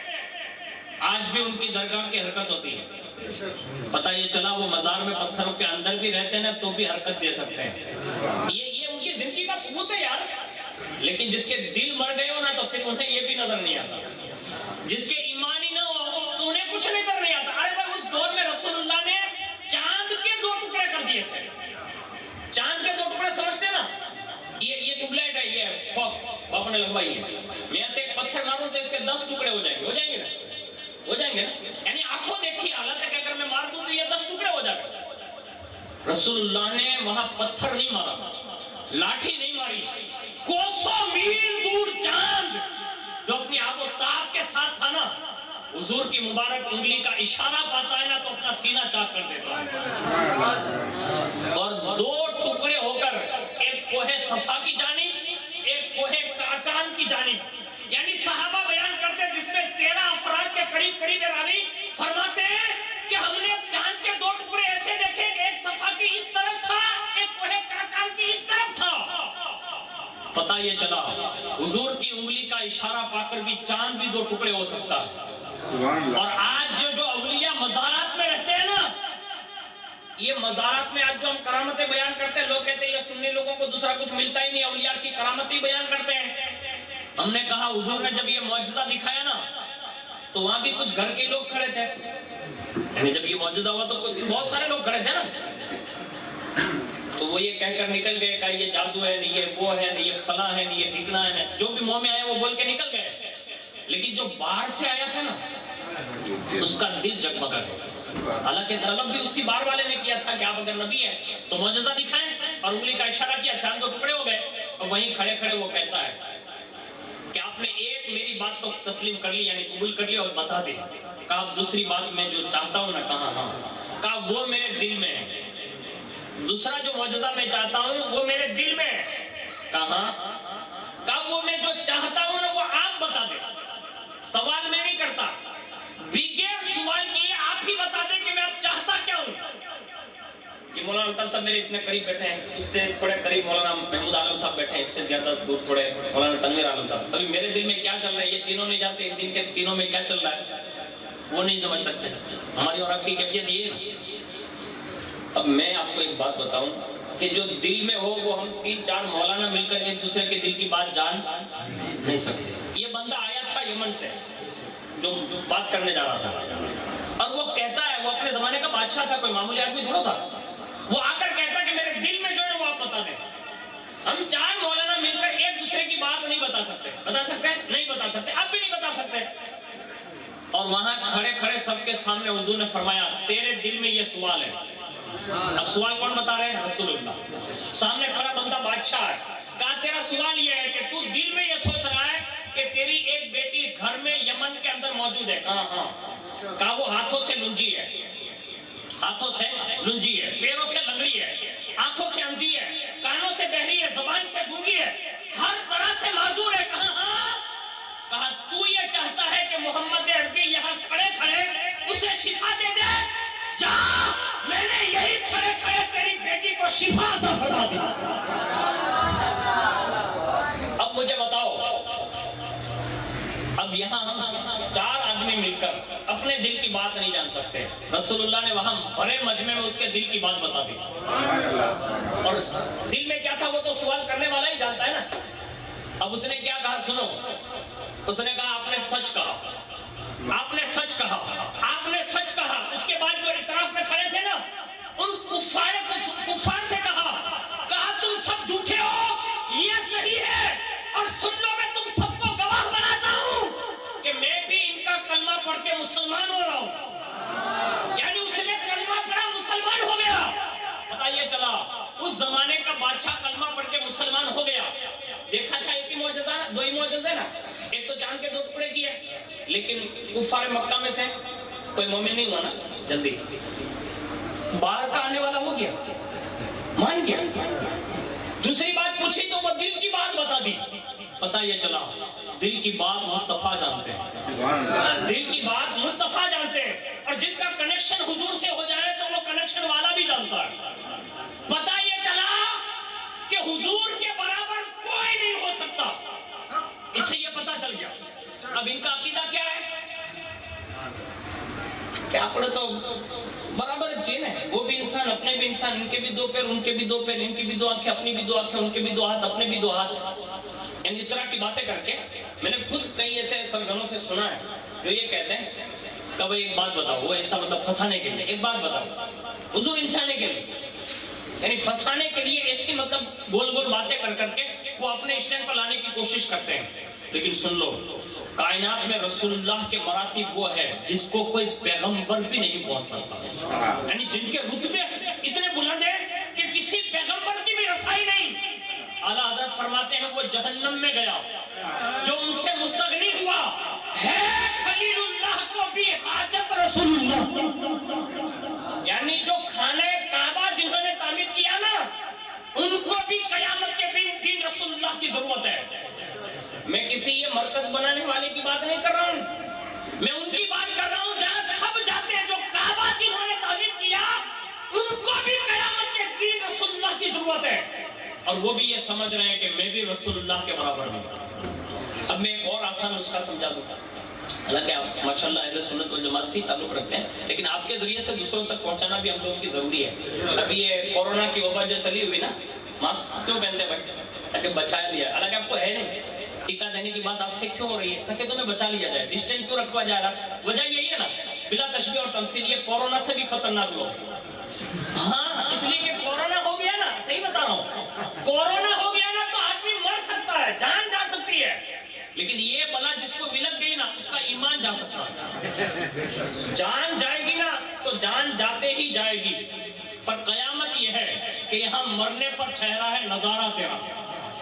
آج بھی ان کی درگاہ کی حرکت ہوتی ہے۔ پتہ یہ چلا وہ مزار میں پتھروں کے اندر بھی رہتے ہیں تو بھی حرکت دے سکتے ہیں۔ یہ ان کی زندگی کا ثبوت ہے یار۔ لیکن جس کے دل مر گئے ہو نا تو پھر انہیں یہ بھی نظر نہیں آتا، جس کے ایمان ہی نہ ہو تو انہیں کچھ نظر نہیں آتا۔ ارے بھائی اس دور میں رسول اللہ نے چاند کے 2 ٹکڑے کر دیے تھے۔ چاند کے 2 ٹکڑے سمجھتے نا، یہ ٹوبلائٹ ہے، یہ فاکس باپا نے لگوائی ہے، میں سے ایک پتھر ماروں تو اس کے 10 ٹکڑے ہو جائیں گے، ہو جائیں گے نا، ہو جائیں گے نا، یعنی آنکھوں دیکھی حالت ہے کہ اگر میں مار دوں تو یہ 10 ٹکڑے ہو جائیں گے۔ رسول اللہ نے وہاں پتھر نہیں مارا، لاٹھی نہیں ماری، کوسوں میل دور چاند جو اپنی آب و تاب کے ساتھ تھا نا، حضور کی مبارک انگلی کا اشارہ پاتا ہے نا تو اپنا سینہ چاک کر دیتا ہے، اور 2 ٹکڑے ہو کر ایک کوہ صفا کی جانب، ایک کوہ کعکان کی جانب، یعنی صحابہ بیان کرتے ہیں جس میں 13 افراد کے قریب راوی فرماتے ہیں کہ ہم نے چاند کے 2 ٹکڑے ایسے دیکھے کہ ایک صفا کی اس طرف تھا، ایک کوہ کعکان کی اس طرف تھا۔ پتہ یہ چلا حضور کی انگلی کا اشارہ پا کر بھی چاند بھی 2 ٹکڑے ہو سکتا ہے۔ اور آج جو اولیاء مزارات میں رہتے ہیں نا، یہ مزارات میں آج جو ہم کرامتیں بیان کرتے ہیں، لوگ کہتے ہیں یہ سنی لوگوں کو دوسرا کچھ ملتا ہی نہیں، اولیاء کی کرامتیں بیان کرتے ہیں۔ ہم نے کہا حضور نے جب یہ معجزہ دکھایا نا تو وہاں بھی کچھ گھر کے لوگ کھڑے تھے، یعنی جب یہ معجزہ ہوا تو بہت سارے لوگ کھڑے تھے نا، تو وہ یہ کہہ کر نکل گئے کہ یہ جادو ہے، نہیں یہ وہ ہے، نہیں یہ فلاں ہے، نہیں یہ ٹھکنا ہے، جو بھی منہ میں آیا وہ بول کے نکل گئے۔ لیکن جو باہر سے آیا تھا نا اس کا دل جگمگا گیا، حالانکہ طلب بھی اسی بار والے نے کیا تھا کہ آپ اگر نبی ہیں تو معجزہ دکھائیں، اور انگلی کا اشارہ کیا، چاند 2 ٹکڑے ہو گئے۔ اور وہیں کھڑے کھڑے وہ کہتا ہے کہ آپ نے ایک میری بات تو تسلیم کر لی، یعنی قبول کر لی، اور بتا دی۔ کہا اب دوسری بات میں جو چاہتا ہوں نا، کہا ہاں، کہا وہ میرے دل میں ہے، دوسرا جو معجزہ میں چاہتا ہوں وہ میرے دل میں ہے۔ کہا وہ میں جو چاہتا ہوں نا وہ آپ بتا دیں، سوال میں نہیں کرتا، بغیر سوال کیے آپ ہی بتا دیں کہ میں اب چاہتا کیا ہوں۔ یہ مولانا الطاف صاحب میرے اتنے قریب بیٹھے ہیں، اس سے تھوڑے قریب مولانا محمود عالم صاحب بیٹھے ہیں، اس سے زیادہ دور تھوڑے مولانا تنویر عالم صاحب۔ ابھی میرے دل میں کیا چل رہا ہے یہ تینوں نہیں جانتے، ایک دن کے تینوں میں کیا چل رہا ہے وہ نہیں سمجھ سکتے۔ ہماری اور آپ کی کیفیت یہ ہے۔ اب میں آپ کو ایک بات بتاؤں کہ جو دل میں ہو وہ ہم 3-4 مولانا مل کر ایک دوسرے کے دل کی بات جان نہیں سکتے۔ یہ بندہ آیا تھا یمن سے جو بات کرنے جا رہا تھا، اور وہ کہتا ہے، وہ اپنے زمانے کا بادشاہ تھا، کوئی معمولی آدمی تھوڑا تھا، وہ آ کر کہتا کہ میرے دل میں جو ہے وہ آپ بتا دیں۔ ہم 4 مولانا مل کر ایک دوسرے کی بات نہیں بتا سکتے، بتا سکتے ہیں؟ نہیں بتا سکتے، اب بھی نہیں بتا سکتے۔ اور وہاں کھڑے کھڑے سب کے سامنے حضور نے فرمایا تیرے دل میں یہ سوال ہے۔ اب سوال کون بتا رہے ہیں؟ رسول اللہ۔ سامنے کھڑا بندہ بادشاہ ہے، کہا تیرا سوال یہ ہے کہ تو دل میں یہ سوچ رہا ہے کہ تیری ایک بیٹی گھر میں یمن کے اندر موجود ہے۔ کہا ہاں۔ کہا وہ ہاتھوں سے لنجی ہے، ہاتھوں سے لنجی ہے، پیروں سے لنگڑی ہے، آنکھوں سے اندھی ہے، کانوں سے بہری ہے، زبان سے گونگی ہے، ہر طرح سے معذور ہے۔ کہا ہاں۔ کہا تو یہ چاہتا ہے کہ محمد عربی یہاں کھڑے کھڑے اسے شفا دے دے؟ جا، میں نے یہی کھڑے کھڑے تیری بیٹی کو کو شفا عطا فرما دی۔ اب مجھے بتاؤ، اب یہاں ہم 4 آدمی مل کر اپنے دل کی بات نہیں جان سکتے، رسول اللہ نے وہاں بڑے مجمع میں اس کے دل کی بات بتا دی، اور دل میں کیا تھا وہ تو سوال کرنے والا ہی جانتا ہے نا۔ اب اس نے کیا کہا سنو، اس نے کہا آپ نے سچ کہا، آپ نے سچ کہا، آپ نے سچ کہا۔ اس کے بعد جو اعتراف میں کھڑے تھے نا، ان کفار سے کہا تم سب جھوٹے ہو، یہ صحیح ہے، اور سن لو میں تم سب کو گواہ بناتا ہوں کہ میں بھی ان کا کلمہ پڑھ کے مسلمان ہو رہا ہوں۔ یعنی اس نے کلمہ پڑھا، مسلمان ہو گیا۔ پتہ یہ چلا اس زمانے کا بادشاہ کلمہ پڑھ کے مسلمان ہو گیا۔ دیکھا تھا ایک ہی معجزہ، 2 ہی معجزے نا، ایک تو چاند کے 2 ٹکڑے کیے، لیکن کفار مکہ میں سے کوئی مومن نہیں ہوا نا جلدی، باہر کا آنے والا ہو گیا، مان گیا۔ دوسری بات پوچھی تو وہ دل کی بات بتا دی۔ پتہ یہ چلا دل کی بات مصطفیٰ جانتے ہیں، دل کی بات مصطفیٰ جانتے ہیں، اور جس کا کنیکشن حضور سے ہو جائے تو وہ کنیکشن والا بھی جانتا ہے۔ پتہ یہ چلا کہ حضور کے برابر کوئی نہیں ہو سکتا، اس سے یہ پتہ چل گیا۔ اب ان کا عقیدہ کیا ہے؟ کہ اپنے تو برابر چین ہے، وہ بھی انسان، اپنے بھی انسان، ان کے بھی 2 پیر، ان کے بھی 2 پیر، ان کی بھی 2 آنکھیں، اپنی بھی 2 آنکھیں، ان کے بھی 2 ہاتھ، اپنے بھی 2 ہاتھ۔ یعنی اس طرح کی باتیں کر کے میں نے خود کئی ایسے سرگنوں سے سنا ہے جو یہ کہتے ہیں کہ بھائی ایک بات بتاؤ، وہ ایسا مطلب پھنسانے کے لیے ایک بات بتاؤ، حضور انسانے کے لیے، یعنی پھنسانے کے لیے ایسی مطلب گول گول باتیں کر کر کے وہ اپنے اسٹینڈ پر لانے کی کوشش کرتے ہیں۔ لیکن سن لو، کائنات میں رسول اللہ کے مراتب وہ ہے جس کو کوئی پیغمبر بھی نہیں پہنچ سکتا، یعنی جن کے رتبے اتنے بلند ہیں کہ کسی پیغمبر کی بھی رسائی نہیں۔ اعلیٰ حضرت فرماتے ہیں وہ جہنم میں گیا جو ان سے مستغنی ہوا ہے، خلیل اللہ کو بھی حاجت رسول اللہ، یعنی جو کھانے کعبہ جنہوں نے تعمیر کیا نا، ان کو بھی قیامت کے دن رسول اللہ کی ضرورت ہے۔ میں کسی یہ مرکز بنانے والے کی بات نہیں کر رہا ہوں، میں ان کی بات کر رہا ہوں جہاں سب جاتے ہیں، جو کعبہ جنہوں نے تعمیر کیا ان کو بھی قیامت کے دن رسول اللہ کی ضرورت ہے، اور وہ بھی یہ سمجھ رہے ہیں کہ میں بھی رسول اللہ کے برابر ہوں۔ اب میں ایک اور آسان نسخہ سمجھا دوں، حالانکہ آپ ماشاءاللہ اہل سنت والجماعت سے تعلق رکھتے ہیں، لیکن آپ کے ذریعے سے دوسروں تک پہنچانا بھی ہم لوگوں کی ضروری ہے۔ ابھی یہ کورونا کی وبا جو چلی ہوئی نا، ماسک کیوں پہنتے بھائی؟ تاکہ بچا لیا، حالانکہ آپ کو ہے نہیں، ٹیکہ دینے کی بات آپ سے کیوں ہو رہی ہے؟ تاکہ تمہیں بچا لیا جائے، ڈسٹینس کیوں رکھوا جا رہا؟ وجہ یہی ہے نا، بلا تشبیہ اور تمثیل، یہ کورونا سے بھی خطرناک لوگ، ہاں اس لیے کہ کورونا ہو گیا نا، صحیح بتا رہا ہوں، کورونا ہو گیا نا تو آدمی مر سکتا ہے، جان جا سکتی ہے، لیکن یہ بلا جس کو ولگ گئی نا اس کا ایمان جا سکتا ہے۔ جان جائے گی نا تو جان جاتے ہی جائے گی، پر قیامت یہ ہے کہ یہاں مرنے پر ٹھہرا ہے نظارہ تیرا،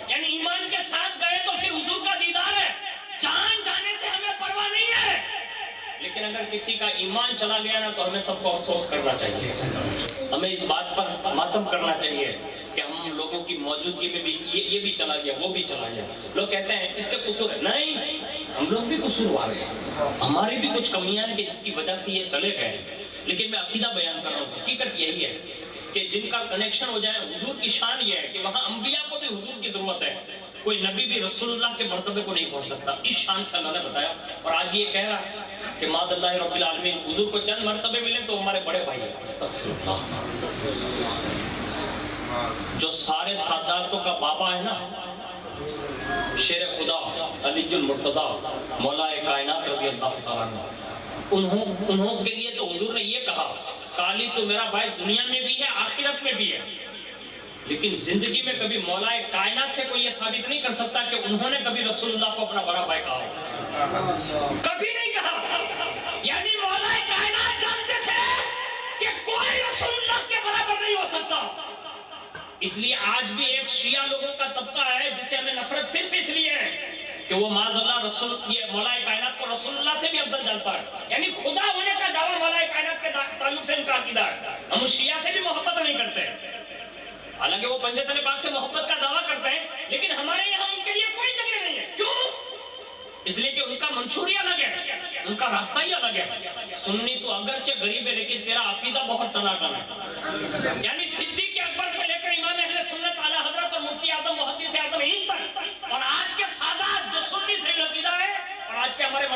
یعنی ایمان کے ساتھ گئے تو پھر حضور کا دیدار ہے، جان جانے سے ہمیں پرواہ نہیں ہے، لیکن اگر کسی کا ایمان چلا گیا نا تو ہمیں سب کو افسوس کرنا چاہیے، ہمیں اس بات پر ماتم کرنا چاہیے کہ ہم لوگوں کی موجودگی میں بھی یہ بھی چلا گیا، وہ بھی چلا گیا۔ لوگ کہتے ہیں اس کے قصور ہے، نہیں، ہم لوگ بھی قصوروار ہیں، ہماری بھی کچھ کمیاں ہیں کہ جس کی وجہ سے یہ چلے گئے، لیکن میں عقیدہ بیان کر رہا ہوں، حقیقت یہی ہے کہ جن کا کنیکشن ہو جائے، حضور کی شان یہ ہے کہ وہاں انبیاء کو بھی حضور کی ضرورت ہے، کوئی نبی بھی رسول اللہ کے مرتبے کو نہیں پہنچ سکتا، اس شان سے اللہ نے بتایا۔ اور آج یہ کہہ رہا کہ ماد اللہ رب العالمین، حضور کو چند مرتبے ملے تو ہمارے بڑے بھائی ہیں، جو سارے ساداتوں کا بابا ہے نا، شیر خدا علی المرتضی مولا کائنات رضی اللہ تعالیٰ عنہ، انہوں کے لیے تو حضور نے یہ کہا کہ علی تو میرا بھائی دنیا میں بھی ہے، آخرت میں بھی ہے، لیکن زندگی میں کبھی مولا کائنات سے کوئی یہ ثابت نہیں کر سکتا کہ انہوں نے کبھی رسول اللہ کو اپنا بڑا بھائی کہا، کبھی نہیں کہا، یعنی مولا کائنات جانتے تھے کہ کوئی رسول اللہ کے برابر نہیں ہو سکتا۔ اس لیے آج بھی ایک شیعہ لوگوں کا طبقہ ہے جسے ہمیں نفرت صرف اس لیے ہے کہ وہ معاذ اللہ یہ مولا کائنات کو رسول اللہ سے بھی افضل جانتا ہے، یعنی خدا ہونے کا دعویٰ مولا کائنات کے تعلق سے ان کا عقیدہ ہے۔ ہم اس شیعہ سے بھی محبت نہیں کرتے، حالانکہ وہ پنجتن پاک سے محبت کا دعویٰ کرتے ہیں، لیکن ہمارے یہاں ان کے لیے کوئی جگہ نہیں ہے۔ کیوں؟ اس لیے کہ ان کا منشور ہی الگ ہے، ان کا راستہ ہی الگ ہے۔ سنی تو اگرچہ غریب ہے لیکن تیرا عقیدہ بہت ٹناٹن ہے، یعنی صدیق اکبر سے لے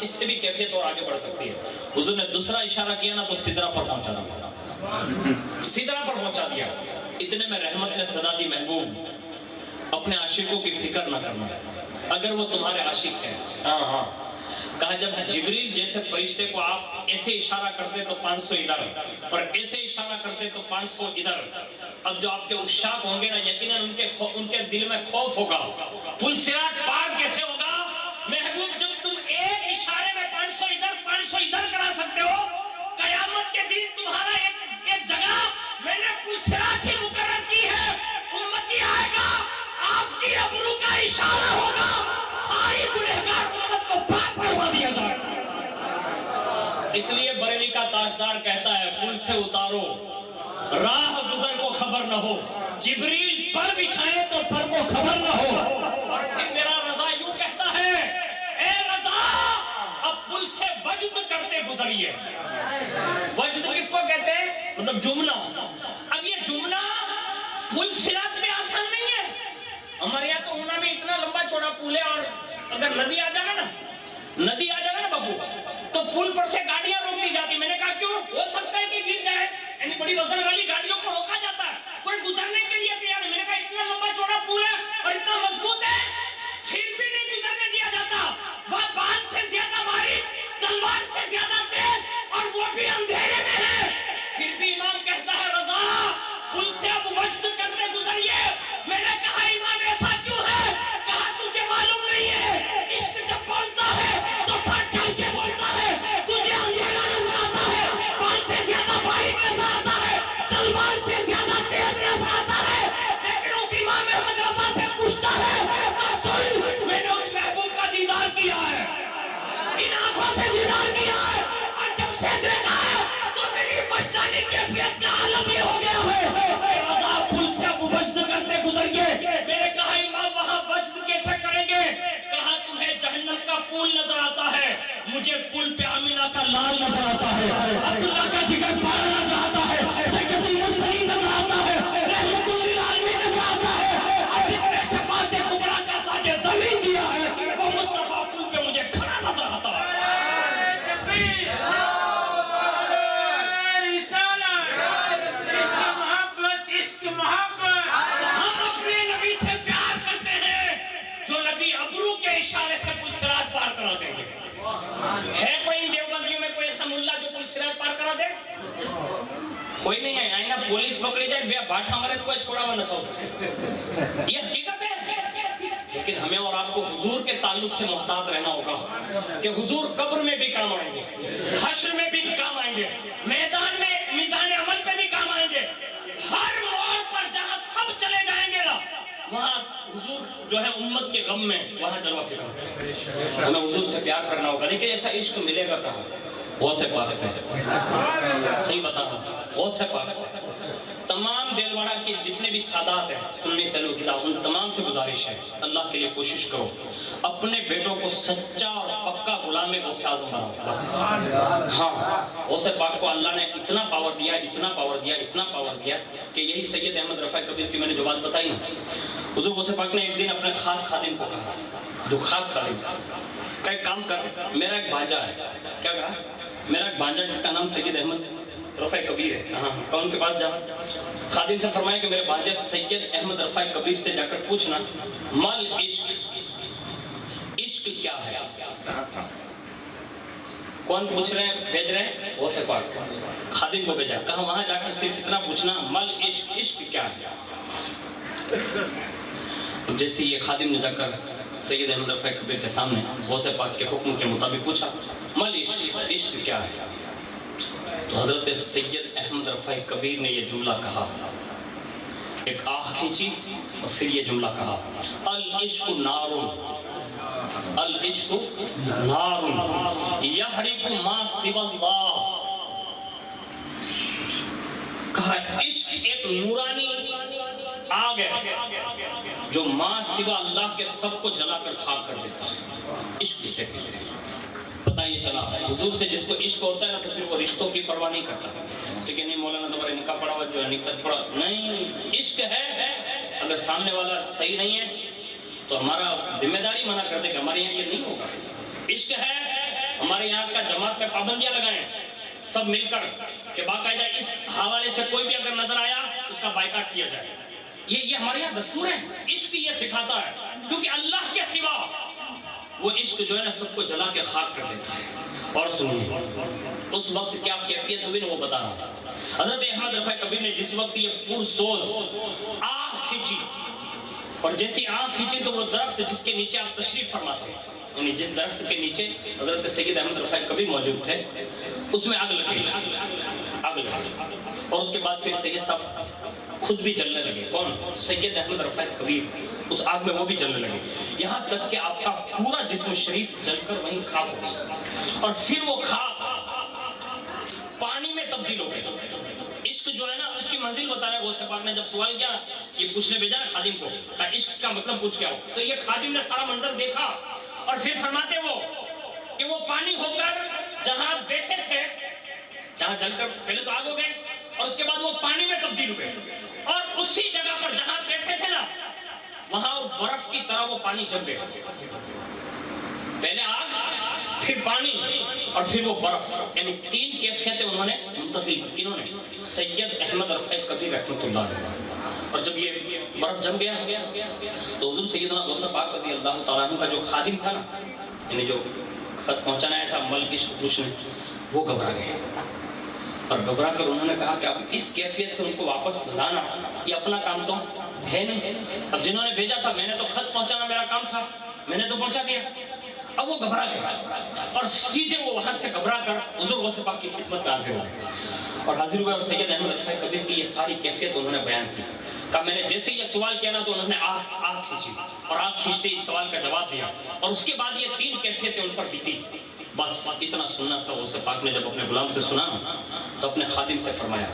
اس سے بھی کیفیت اور آگے بڑھ سکتی ہے. حضور نے دوسرا اشارہ کیا نا تو سدرا پر پہنچا دیا, سدرا پر پہنچا دیا. اتنے میں رحمت نے صدا دی, محبوب اپنے عاشقوں کی فکر نہ کرنا اگر وہ تمہارے عاشق ہیں. ہاں کہا جب جبریل جیسے فرشتے کو آپ ایسے اشارہ کرتے تو 500 ادھر اور ایسے اشارہ کرتے تو 500 ادھر. اب جو آپ کے عشاق ہوں گے نا یقیناً ان کے دل میں خوف ہوگا. پل صراط پار کیسے ہوگا محبوب جب تم ایک اشارے میں 500 ادھر 500 ادھر کرا سکتے ہو. قیامت کے دن تمہارا ایک جگہ میں نے پل صراط ہی مقرر کی ہے. امتی آئے گا, آپ کی ابرو کا اشارہ ہوگا, ساری گنہگار امت کو پاک کروا دیا جائے. اس لیے بریلی کا تاجدار کہتا ہے پل سے اتارو راہ گزر کو خبر نہ ہو, جبریل پر بچھائے تو پر کو خبر نہ ہو. اور پھر میرا رضا یوں کہتا ہے اے رضا اب پل سے وجد کرتے گزریے. وجد کس کو کہتے ہیں مطلب جملہ. اب یہ جملہ پل صراط میں آسان نہیں ہے. ہمارے یہاں تو اونا میں اتنا لمبا چوڑا پل ہے اور اگر ندی آ جائے نا بابو تو پل پر سے گاڑیاں روک دی جاتی. میں نے کہا کیوں؟ ہو سکتا ہے کہ گر جائے, یعنی بڑی وزن والی گاڑیوں کو روکا جاتا ہے, کوئی گزرنے کے لیے تیار نہیں. میں نے کہا اتنا لمبا چوڑا پل ہے اور اتنا مضبوط ہے پھر بھی نہیں گزرنے دیا جاتا. وہ بال سے زیادہ باریک, تلوار سے زیادہ تیز اور وہ بھی اندھیرے میں ہے. پھر بھی امام کہتا ہے رضا پل سے اب وجد کرتے گزریے. میں نے کہا امام ایسا کیوں ہے؟ کہا تجھے معلوم نہیں ہے عشق جب بولتا ہے تو سر چل کے بولتا ہے. تجھے اندھیرا نظر آتا ہے, بال سے زیادہ باریک نظر آتا ہے, تلوار سے زیادہ تیز نظر آتا ہے, لیکن اس امام احمد رضا سے پوچھتا ہے سن میں نے اس محبوب کا دیدار کیا ہے, ان آنکھوں سے دیدار کیا ہے, اور جب سے دیکھا ہے تو میری وجدانی کیفیت کا عالم یہ ہو گیا ہے. رضا پل سے اب وجد کرتے گزر گئے. میں نے کہا امام وہاں وجد کیسے کریں گے؟ کہا تمہیں جہنم کا پل نظر آتا ہے, مجھے پل پہ آمینہ کا لال نظر آتا ہے, عبداللہ کا جگر پارا نظر آتا ہے, سیدی مرسلین نظر آتا ہے, رحمت للعالمین نظر آتا ہے, اور جس نے شفاعت کبریٰ کا تاج زمین دیا ہے وہ مصطفیٰ پل پہ مجھے کھڑا نظر آتا ہے. ہم اپنے نبی سے پیار کرتے ہیں جو نبی ابرو کے اشارے سے پل صراط پار کرا دیں گے. ہے کوئی ان دیوبندیوں میں کوئی ایسا ملا جو پل صراط پار کرا دے؟ کوئی نہیں ہے. آئینہ پولیس پکڑی جائے بیا باٹھا مرے تو کوئی چھوڑا ہوا نہ تو یہ حقیقت ہے. لیکن ہمیں اور آپ کو حضور کے تعلق سے محتاط رہنا ہوگا کہ حضور قبر میں بھی کام آئیں گے, حشر میں بھی کام آئیں گے, میدان میں میزان عمل پہ بھی کام آئیں گے. ہر موڑ پر جہاں سب چلے جائیں گے نا وہاں حضور جو ہے امت کے غم میں وہاں جلوہ فکر. ہمیں حضور سے پیار کرنا ہوگا. لیکن ایسا عشق ملے گا کہاں؟ بہت سے پاک سے, صحیح بتا رہا, بہت سے پاک سے. تمام دیلواڑہ کے جتنے بھی سادات ہیں سنی سلو کتاب ان تمام سے گزارش ہے اللہ کے لیے کوشش کرو اپنے بیٹوں کو سچا اور پکا غلام غوث اعظم بناؤ. ہاں غوث پاک کو اللہ نے اتنا پاور دیا, اتنا پاور دیا, اتنا پاور دیا کہ یہی سید احمد رفاعی کبیر کی میں نے جو بات بتائی نا, حضور غوث پاک نے ایک دن اپنے خاص خادم کو کہا, جو خاص خادم تھا, کہ ایک کام کر, میرا ایک بھانجا ہے. کیا کہا؟ میرا ایک بھانجا جس کا نام سید احمد رفاعی کبیر ہے, ہاں کون کے پاس جا. خادم سے فرمایا کہ میرے بھانجے سید احمد رفاعی کبیر سے جا کر پوچھنا مال عشق, عشق کیا ہے. کون پوچھ رہے ہیں, بھیج رہے ہیں غوث پاک. خادم کو بھیجا, کہا وہاں جا کر صرف اتنا پوچھنا مال عشق, عشق کیا ہے. جیسے یہ خادم نے جا کر سید احمد رفاعی کبیر کے سامنے غوث پاک کے حکم کے مطابق پوچھا مال عشق, عشق کیا ہے, تو حضرت سید احمد رفاعی کبیر نے یہ جملہ کہا, ایک آہ کھینچی اور پھر یہ جملہ کہا العشق نار, العشق نار یحرق ما سوى اللہ. کہا عشق ایک نورانی آگ ہے جو ما سوا اللہ کے سب کو جلا کر خاک کر دیتا ہے. عشق کسے کہتے ہیں پتہ یہ چلا. حضور سے جس کو عشق ہوتا ہے نا تو پھر وہ رشتوں کی پرواہ نہیں کرتا. لیکن نہیں مولانا تمہارے نکاح پڑا ہوا جو ہے نکاح پڑا نہیں, عشق ہے. اگر سامنے والا صحیح نہیں ہے تو ہمارا ذمہ داری منع کر دے کہ ہمارے یہاں یہ نہیں ہوگا. عشق ہے ہمارے یہاں کا جماعت میں پابندیاں لگائیں سب مل کر کہ باقاعدہ اس حوالے سے کوئی بھی اگر نظر آیا اس کا بائیکاٹ کیا جائے. یہ ہمارے یہاں دستور ہے. عشق یہ سکھاتا ہے کیونکہ اللہ کے سوا وہ عشق جو ہے نا سب کو جلا کے خاک کر دیتا ہے. اور سنیے اس وقت کیا کیفیت ہوئی نا وہ بتا رہا ہوں. حضرت احمد رفاعی کبیر نے جس وقت یہ پرسوز آنکھ کھینچی اور جیسی آنکھ کھینچی تو وہ درخت جس کے نیچے آپ تشریف فرماتے ہیں یعنی جس درخت کے نیچے حضرت سید احمد رفاعی کبیر موجود تھے اس میں آگ لگ گئی. آگ لگ گئی اور اس کے بعد پھر سید صاحب خود بھی جلنے لگے. کون؟ سید احمد رفاعی کبیر. اس آگ میں وہ بھی جلنے لگے یہاں تک کہ آپ کا پورا جسم شریف جل کر وہیں خاک ہو گئی اور پھر وہ خاک پانی میں تبدیل ہو گئی. عشق جو ہے نا اس کی منزل بتا رہے غوث پاک نے جب سوال کیا یہ پوچھنے بھیجا نا خادم کو عشق کا مطلب پوچھ کیا ہو تو یہ خادم نے سارا منظر دیکھا اور پھر فرماتے وہ کہ وہ پانی ہو کر جہاں بیٹھے تھے جہاں جل کر پہلے تو آگ ہو گئے اور اس کے بعد وہ پانی میں تبدیل ہوئے اور اسی جگہ پر جہاں بیٹھے تھے نا وہاں وہ برف کی طرح وہ پانی جم گیا. پہلے آگ پھر پانی اور پھر وہ برف یعنی تین کیفیتیں انہوں نے منتقل کی. کنہوں نے؟ سید احمد رفاعی کبیر رحمۃ اللہ علیہ. اور جب یہ برف جم گیا تو حضور سیدنا غوث پاک رضی اللہ تعالیٰ عنہ کا جو خادم تھا نا یعنی جو خط پہنچانا آیا تھا ملک عشق پوچھنے وہ گھبرا گئے اور گھبرا کر انہوں نے کہا کہ اب اس کیفیت سے ان کو واپس بلانا یہ اپنا کام تو ہے نہیں. اب جنہوں نے بھیجا تھا میں نے تو خط پہنچانا میرا کام تھا میں نے تو پہنچا دیا. اب وہ گھبرا گئے اور سیدھے وہ وہاں سے گھبرا کر حضور غوث پاک کی خدمت میں حاضر ہوئے اور حاضر ہوئے اور سید احمد رفاعی کبیر کی یہ ساری کیفیت انہوں نے بیان کی. کہا میں نے جیسے یہ سوال کیا نا تو انہوں نے آنکھ کھینچی اور آنکھ کھینچتے اس سوال کا جواب دیا اور اس کے بعد یہ تین کیفیتیں ان پر بیتی. بس اتنا سننا تھا. غوث پاک نے جب اپنے غلام سے سنا تو اپنے خادم سے فرمایا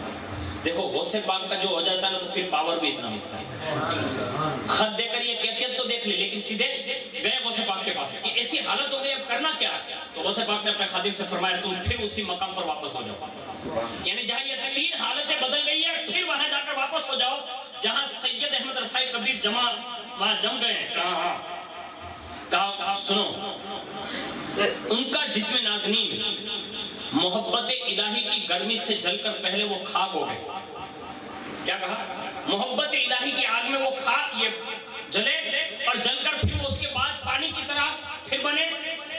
دیکھو غوث پاک کا جو ہو جاتا ہے نا تو پھر پاور بھی اتنا ملتا ہے. خط دے کر یہ کیفیت تو دیکھ لی لیکن سیدھے گئے غوث پاک کے پاس کہ ایسی حالت ہو گئی اب کرنا کیا ہے. تو غوث پاک نے اپنے خادم سے فرمایا تم پھر اسی مقام پر واپس ہو جاؤ یعنی جہاں یہ تین حالتیں بدل گئی ہے پھر وہاں جا کر واپس ہو جاؤ جہاں سید احمد رفاعی کبیر وہاں جم گئے. کہا سنو ان کا جسم نازنین محبت الہی کی گرمی سے جل کر پہلے وہ خاک ہو گئے. کیا کہا؟ محبت الہی کی آگ میں وہ خاک یہ جلے اور جل کر پھر اس کے بعد پانی کی طرح پھر بنے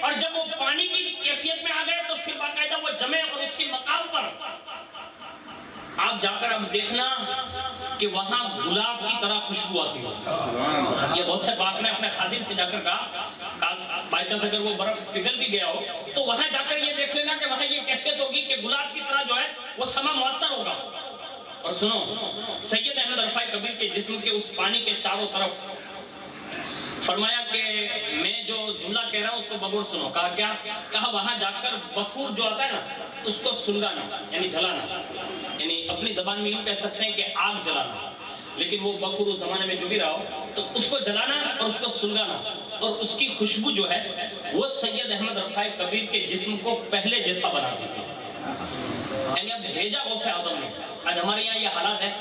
اور جب وہ پانی کی کیفیت میں آ گئے تو پھر باقاعدہ وہ جمے اور اس کے مقام پر آپ جا کر اب دیکھنا کہ وہاں گلاب کی طرح خوشبو آتی ہو. یہ غوث پاک نے اپنے خادم سے جا کر کہا بائی چانس اگر وہ برف پگھل بھی گیا ہو تو وہاں جا کر یہ دیکھ لینا کہ وہاں یہ کیفیت ہوگی کہ گلاب کی طرح جو ہے وہ سما معطر ہوگا. اور سنو سید احمد رفاعی کبیر کے جسم کے اس پانی کے چاروں طرف فرمایا کہ میں جو جملہ کہہ رہا ہوں اس کو بغور سنو. کہا کیا؟ کہا وہاں جا کر بخور جو آتا ہے نا اس کو سلگانا یعنی جلانا یعنی اپنی زبان میں یوں کہہ سکتے ہیں کہ آگ جلانا لیکن وہ بخور اس زمانے میں جو بھی رہا ہو تو اس کو جلانا اور اس کو سلگانا اور اس کی خوشبو جو ہے وہ سید احمد رفاعی کبیر کے جسم کو پہلے جیسا بنا دیتی یعنی اب بھیجا غوث اعظم نے. آج ہمارے یہاں یہ حالات ہے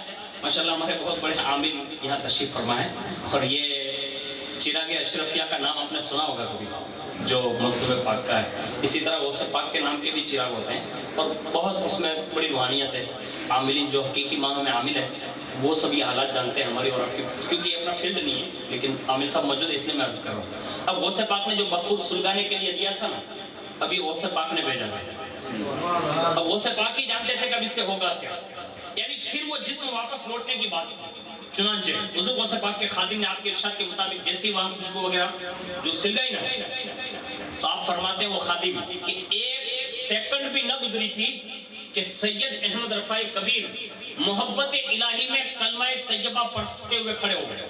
ماشاءاللہ ہمارے بہت بڑے عامل یہاں تشریف فرما ہے اور یہ چراغ اشرفیہ کا نام آپ نے سنا ہوگا کبھی جو مکتوب پاک کا ہے. اسی طرح غوث پاک کے نام کے بھی چراغ ہوتے ہیں اور بہت اس میں بڑی روحانیت ہے. عاملین جو حقیقی معنوں میں عامل ہے وہ سب یہ حالات جانتے ہیں ہماری اور آپ کی کیونکہ یہ اپنا فیلڈ نہیں ہے لیکن عامل صاحب موجود ہے اس لیے میں عرض کر رہا ہوں. اب غوث پاک نے جو بخور سلگانے کے لیے دیا تھا نا ابھی غوث پاک نے بھیجا تھا. اب غوث پاک ہی جانتے تھے کہ اب اس سے ہوگا کیا یعنی پھر وہ جسم واپس لوٹنے کی بات تھی. چنانچہ حضور غوث پاک کے خادم نے آپ کے ارشاد کے مطابق جیسی وہاں خوشبو وغیرہ جو سل گئی نا تو آپ فرماتے ہیں وہ خادم کہ ایک سیکنڈ بھی نہ گزری تھی کہ سید احمد رفاعی کبیر محبت الہی میں کلمہ طیبہ پڑھتے ہوئے کھڑے ہو گئے.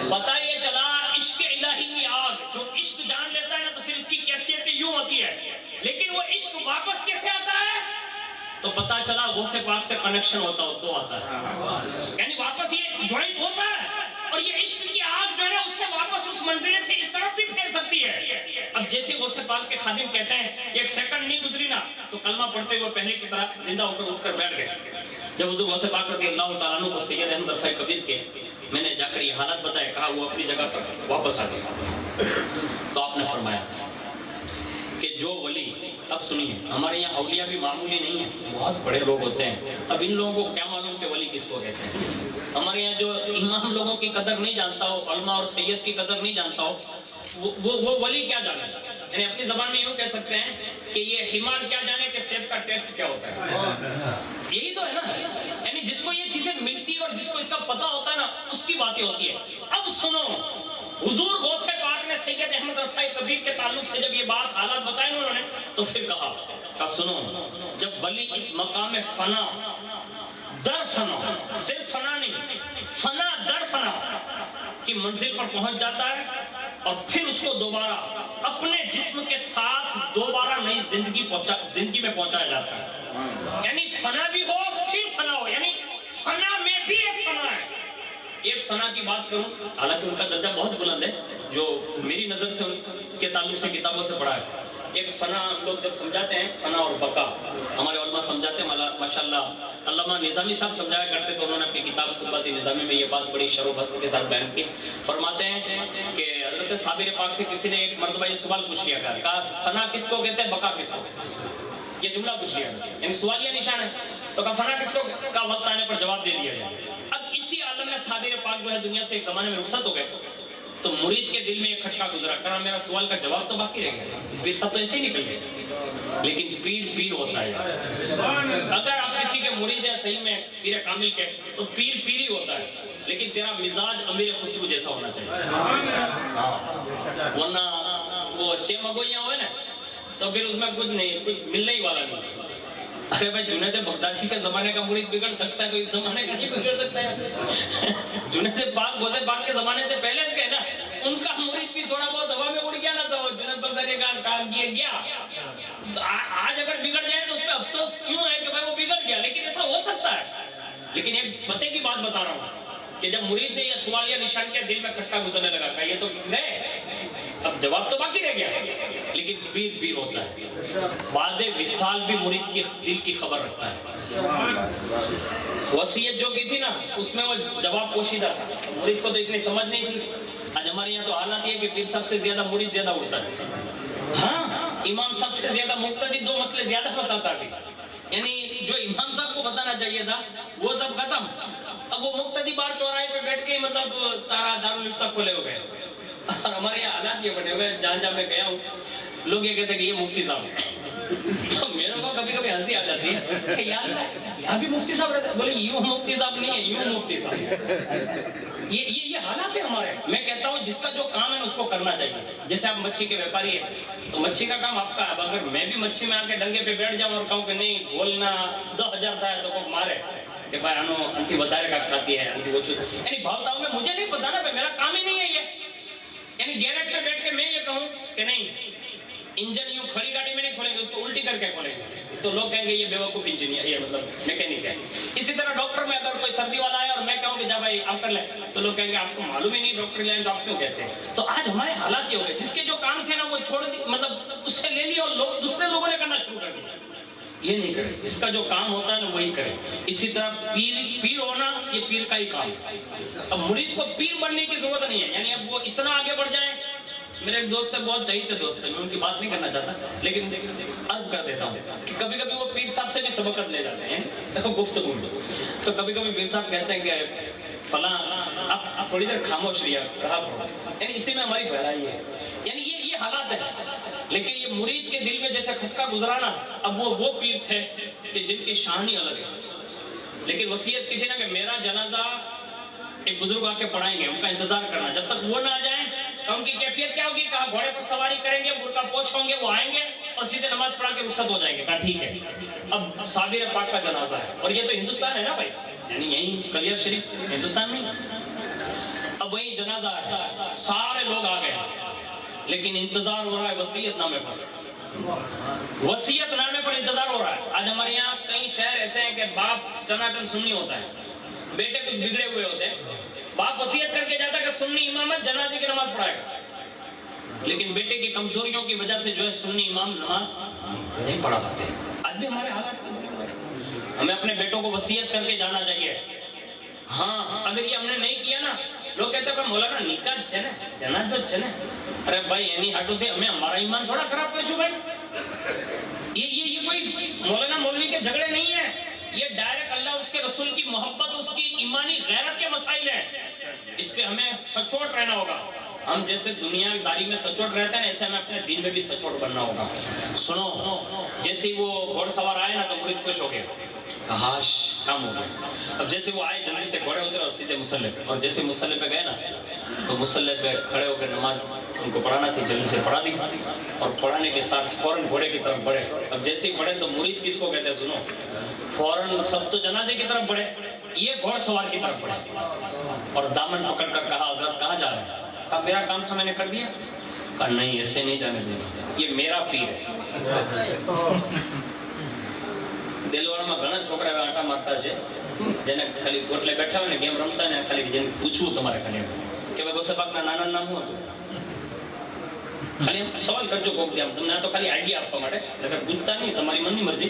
پتہ یہ چلا عشق الہی کی آگ جو عشق جان لیتا ہے نا تو پھر اس کی کیفیت یوں ہوتی ہے لیکن وہ عشق واپس کیسے آتا ہے تو پتہ چلا غوث پاک سے کنیکشن ہوتا ہو تو آتا ہے یعنی واپس یہ جوائنٹ ہوتا ہے اور یہ عشق کی آگ جو ہے نا اس سے واپس اس منزلے سے اس طرف بھی پھیر سکتی ہے. اب اب جیسے غوث پاک کے خادم کہتے ہیں ایک سیکنڈ نہیں گزری نا تو کلمہ پڑھتے ہوئے پہلے کی طرح زندہ ہو کر اٹھ کر بیٹھ گئے. جب حضور غوث پاک رضی اللہ تعالیٰ عنہ کو سید احمد رفاعی کبیر کے میں نے جا کر یہ حالات بتایا, کہا وہ اپنی جگہ پر واپس آ گئے. تو آپ نے فرمایا کہ جو ولی, اب سنیے ہمارے یہاں اولیاء بھی معمولی نہیں ہیں, بہت بڑے لوگ ہوتے ہیں. اب ان لوگوں کو کیا معلوم کہ ولی کس کو کہتے ہیں. ہمارے یہاں جو امام لوگوں کی قدر نہیں جانتا ہو, علماء اور سید کی قدر نہیں جانتا ہو, وہ ولی کیا جانے. یعنی اپنی زبان میں یوں کہہ سکتے ہیں کہ یہ حمار کیا جانے کہ سیب کا ٹیسٹ کیا ہوتا ہے. یہی تو ہے نا, یعنی جس کو یہ چیزیں ملتی اور جس کو اس کا پتہ ہوتا ہے نا اس کی باتیں ہوتی ہے. اب سنو, حضور غوث پاک نے سید احمد رفاعی کبیر کے تعلق سے جب یہ بات حالات بتائے انہوں نے تو پھر کہا سنو, جب ولی اس مقام فنا در فنا, صرف فنا نہیں, فنا در فنا کی منزل پر پہنچ جاتا ہے اور پھر اس کو دوبارہ اپنے جسم کے ساتھ دوبارہ نئی زندگی میں پہنچایا جاتا ہے. یعنی فنا بھی ہو پھر فنا ہو, یعنی فنا میں بھی ایک فنا ہے. ایک فنا کی بات کروں, حالانکہ ان کا درجہ بہت بلند ہے جو میری نظر سے ان کے تعلق سے کتابوں سے پڑھا ہے. ایک فنا لوگ جب سمجھاتے ہیں, فنا اور بقا ہمارے علماء سمجھاتے ہیں, ماشاءاللہ علامہ نظامی صاحب سمجھایا کرتے تو انہوں نے اپنی کتاب خطبات نظامی میں یہ بات بڑی شرح و بست کے ساتھ بیان کی. فرماتے ہیں کہ حضرت صابر پاک سے کسی نے ایک مرتبہ یہ سوال پوچھ لیا, کہا فنا کس کو کہتے ہیں, بقا کس کو کہتے ہیں. یہ جملہ پوچھ لیا, یعنی سوالیہ نشان ہے. تو کہا فنا کس کو کا وقت آنے پر جواب دے دیا جائے. اب اسی عالم میں صابر پاک جو ہے دنیا سے ایک زمانے میں رخصت ہو گئے تو مرید کے دل میں ایک کھٹکا گزرا, کہا میرا سوال کا جواب تو باقی رہ گیا. پیر صاحب تو ایسے ہی نکل گئے, لیکن پیر ہوتا ہے. اگر آپ کسی کے مرید ہیں صحیح میں پیر کامل کے تو پیر ہی ہوتا ہے, لیکن تیرا مزاج امیر خسرو جیسا ہونا چاہیے. ورنہ وہ 6 مگوئیاں ہوئے نا تو پھر اس میں کچھ نہیں, کچھ ملنے ہی والا نہیں. ارے بھائی جنید بغدادی کے زمانے کا مرید بگڑ سکتا ہے تو اس زمانے کا نہیں بگڑ سکتا ہے. جنید پاک غوث پاک کے زمانے سے پہلے سے نا ان کا مرید بھی تھوڑا بہت ہوا میں اڑ گیا نا تو جنید بغدادی کا کام کیا گیا. آج اگر بگڑ جائے تو اس پہ افسوس کیوں ہے کہ بھائی وہ بگڑ گیا, لیکن ایسا ہو سکتا ہے. لیکن ایک پتے کی بات بتا رہا ہوں کہ جب مرید نے یہ سوال یا نشان کیا دل میں کھٹکا گزرنے لگا, کہا یہ تو گئے, اب جواب تو باقی رہ گیا, لیکن پیر ہوتا ہے. بعد وصال بھی مرید کی دل کی خبر رکھتا ہے. وصیت جو کی تھی نا اس میں وہ جواب پوشیدہ تھا, مرید کو تو اتنی سمجھ نہیں تھی. آج ہمارے یہاں تو حالات یہ کہ پیر صاحب سے زیادہ مرید زیادہ اڑتا ہے. ہاں, امام صاحب سے زیادہ مقتدی 2 مسئلے زیادہ بتاتا ہے. یعنی جو امام صاحب کو بتانا چاہیے تھا وہ سب ختم. اب وہ مقتدی بار چوراہے پہ بیٹھ کے مطلب سارا دارالفتہ کھولے ہو گئے. اور ہمارے یہاں حالات یہ بنے ہوئے, جہاں میں گیا ہوں لوگ یہ کہتے ہیں کہ یہ مفتی صاحب ہے. تو میرے کو کبھی ہنسی آ جاتی ہے کہ یہاں بھی مفتی صاحب رہتے ہیں. بولے یوں مفتی صاحب نہیں ہے, یوں مفتی صاحب. یہ حالات ہے ہمارے. میں کہتا ہوں جس کا جو کام ہے اس کو کرنا چاہیے. جیسے آپ مچھی کے ویپاری ہیں تو مچھی کا کام آپ کا ہے. اگر میں بھی مچھی میں آ کے ڈنگے پہ بیٹھ جاؤں اور کہوں کہ نہیں بولنا 2000 تھا ہے تو کوئی مارے کہ بھائی انو انتی بتارے کا کھاتی ہے, انتی وہ چوت, یعنی بھاؤتاؤں میں مجھے نہیں پتا نا, میرا کام ہی نہیں ہے یہ. یعنی گیرج پہ بیٹھ کے میں یہ کہوں کہ نہیں انجن یوں کھڑی گاڑی میں نہیں کھولیں گے, اس کو الٹی کر کے کھولیں گے, تو لوگ کہیں گے یہ بیوقوف انجینئر, یہ مطلب میکینک ہے. اسی طرح ڈاکٹر میں اگر کوئی سردی والا ہے اور میں کہوں کہ جا بھائی آپ کر لیں تو لوگ کہیں گے آپ کو معلوم ہی نہیں ڈاکٹر لیں تو آپ کیوں کہتے ہیں. تو آج ہمارے حالات یہ ہو گئے, جس کے جو کام تھے نا وہ چھوڑ دی, مطلب اس سے لے لیا اور دوسرے لوگوں نے کرنا شروع کر دیا. یہ نہیں کرے, جس کا جو کام ہوتا ہے نا وہی کرے. اسی طرح پیر ہونا یہ پیر کا ہی کام. اب مرید کو پیر بننے کی ضرورت نہیں ہے. یعنی اب وہ اتنا آگے بڑھ جائیں. میرے ایک دوست ہے, بہت چہیتے دوست ہے, میں ان کی بات نہیں کرنا چاہتا, لیکن عرض کر دیتا ہوں کہ کبھی کبھی وہ پیر صاحب سے بھی سبقت لے جاتے ہیں گفتگو میں. تو کبھی کبھی پیر صاحب کہتے ہیں کہ فلاں اب تھوڑی دیر خاموش رہا کرو. یعنی اسی میں ہماری بھلائی ہے. یعنی یہ حالات ہے. لیکن یہ مرید کے دل میں جیسے کھٹکا گزرانا, اب وہ پیر تھے کہ جن کی شان ہی الگ ہے. لیکن وصیت کی تھی نا کہ میرا جنازہ ایک بزرگ آ کے پڑھائیں گے, ان کا انتظار کرنا جب تک وہ نہ آ جائیں. ان کی کیفیت کیا ہوگی, کہا گھوڑے پر سواری کریں گے, برقع پوش ہوں گے, وہ آئیں گے اور سیدھے نماز پڑھا کے رخصت ہو جائیں گے. کہا ٹھیک ہے. اب صابر پاک کا جنازہ ہے اور یہ تو ہندوستان ہے نا بھائی, یعنی یہیں کلیئر شریف ہندوستان میں. اب وہی جنازہ ہے, سارے لوگ آ گئے, لیکن انتظار ہو رہا ہے وصیت نامے پر. وصیت نامے پر انتظار ہو رہا ہے. آج ہمارے یہاں کئی شہر ایسے ہیں کہ باپ ٹناٹن سنی ہوتا ہے, بیٹے کچھ بگڑے ہوئے ہوتے ہیں. باپ وصیت کر کے جاتا ہے کہ سنی امامت جنازے کی نماز پڑھائے گا. لیکن بیٹے کی کمزوریوں کی وجہ سے جو ہے سنی امام نماز نہیں پڑھا پاتے. آج بھی ہمارے حالات، ہمیں اپنے بیٹوں کو وصیت کر کے جانا چاہیے. ہاں اگر یہ ہم نے نہیں کیا نا، لوگ کہتے ہیں مولانا نکاح اچھے نا، جنازہ اچھے نا. ارے بھائی اینی ہٹو تھے، ہمیں ہمارا ایمان تھوڑا خراب کر چھو بھائی. یہ کوئی مولانا مولوی کے جھگڑے نہیں ہیں، یہ ڈائریکٹ اللہ اس کے رسول کی محبت، اس کی ایمانی غیرت کے مسائل ہیں. اس پہ ہمیں سچوٹ رہنا ہوگا. ہم جیسے دنیا داری میں سچوٹ رہتے ہیں ایسے ہمیں اپنے دین میں بھی سچوٹ بننا ہوگا. سنو، جیسے وہ گھوڑ سوار آئے نا تو مرید خوش ہو گئے، کاش کام ہو گیا. اب جیسے وہ آئے جلدی سے گھوڑے اترے اور سیدھے مصلی پہ، اور جیسے مصلی پہ گئے نا تو مصلی پہ کھڑے ہو کے نماز ان کو پڑھانا تھی، جلدی سے پڑھا دی اور پڑھانے کے ساتھ فوراً گھوڑے کی طرف بڑھے. اب جیسے ہی بڑھے تو مرید کس کو کہتے ہیں سنو، فوراً سب تو جنازے کی طرف بڑھے، یہ گھوڑ سوار کی طرف بڑھے اور دامن پکڑ کر کہا حضرت کہاں جا رہے ہیں؟ کہا میرا کام تھا میں نے کر دیا. کہا نہیں ایسے نہیں جانے دیں، یہ میرا پیر ہے. દેલવાડામાં ઘણા છોકરા એવા આટા મારતા છે જેને ખાલી ગોટલે બેઠા હોય ને ગેમ રમતા ને ખાલી જેને પૂછવું તમારે ખાલી કે ભાઈ ગોસેબાગના નાના નામ શું હતું, ખાલી સવાલ કરજો કોક દી. તમને આ તો ખાલી આઈડિયા આપવા માટે, નકર પૂછતા નહીં, તમારી મનની મરજી.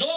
2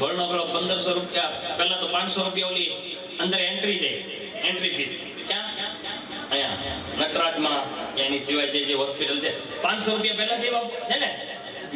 ભણનો પેલો 1500 રૂપિયા પહેલા તો 500 રૂપિયા ઓલી અંદર એન્ટ્રી દે, એન્ટ્રી ફીસ ક્યાં અહીંયા નટરાજમાં એની સિવાય જે હોસ્પિટલ છે 500 રૂપિયા પહેલા દેવા છે ને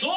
2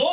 2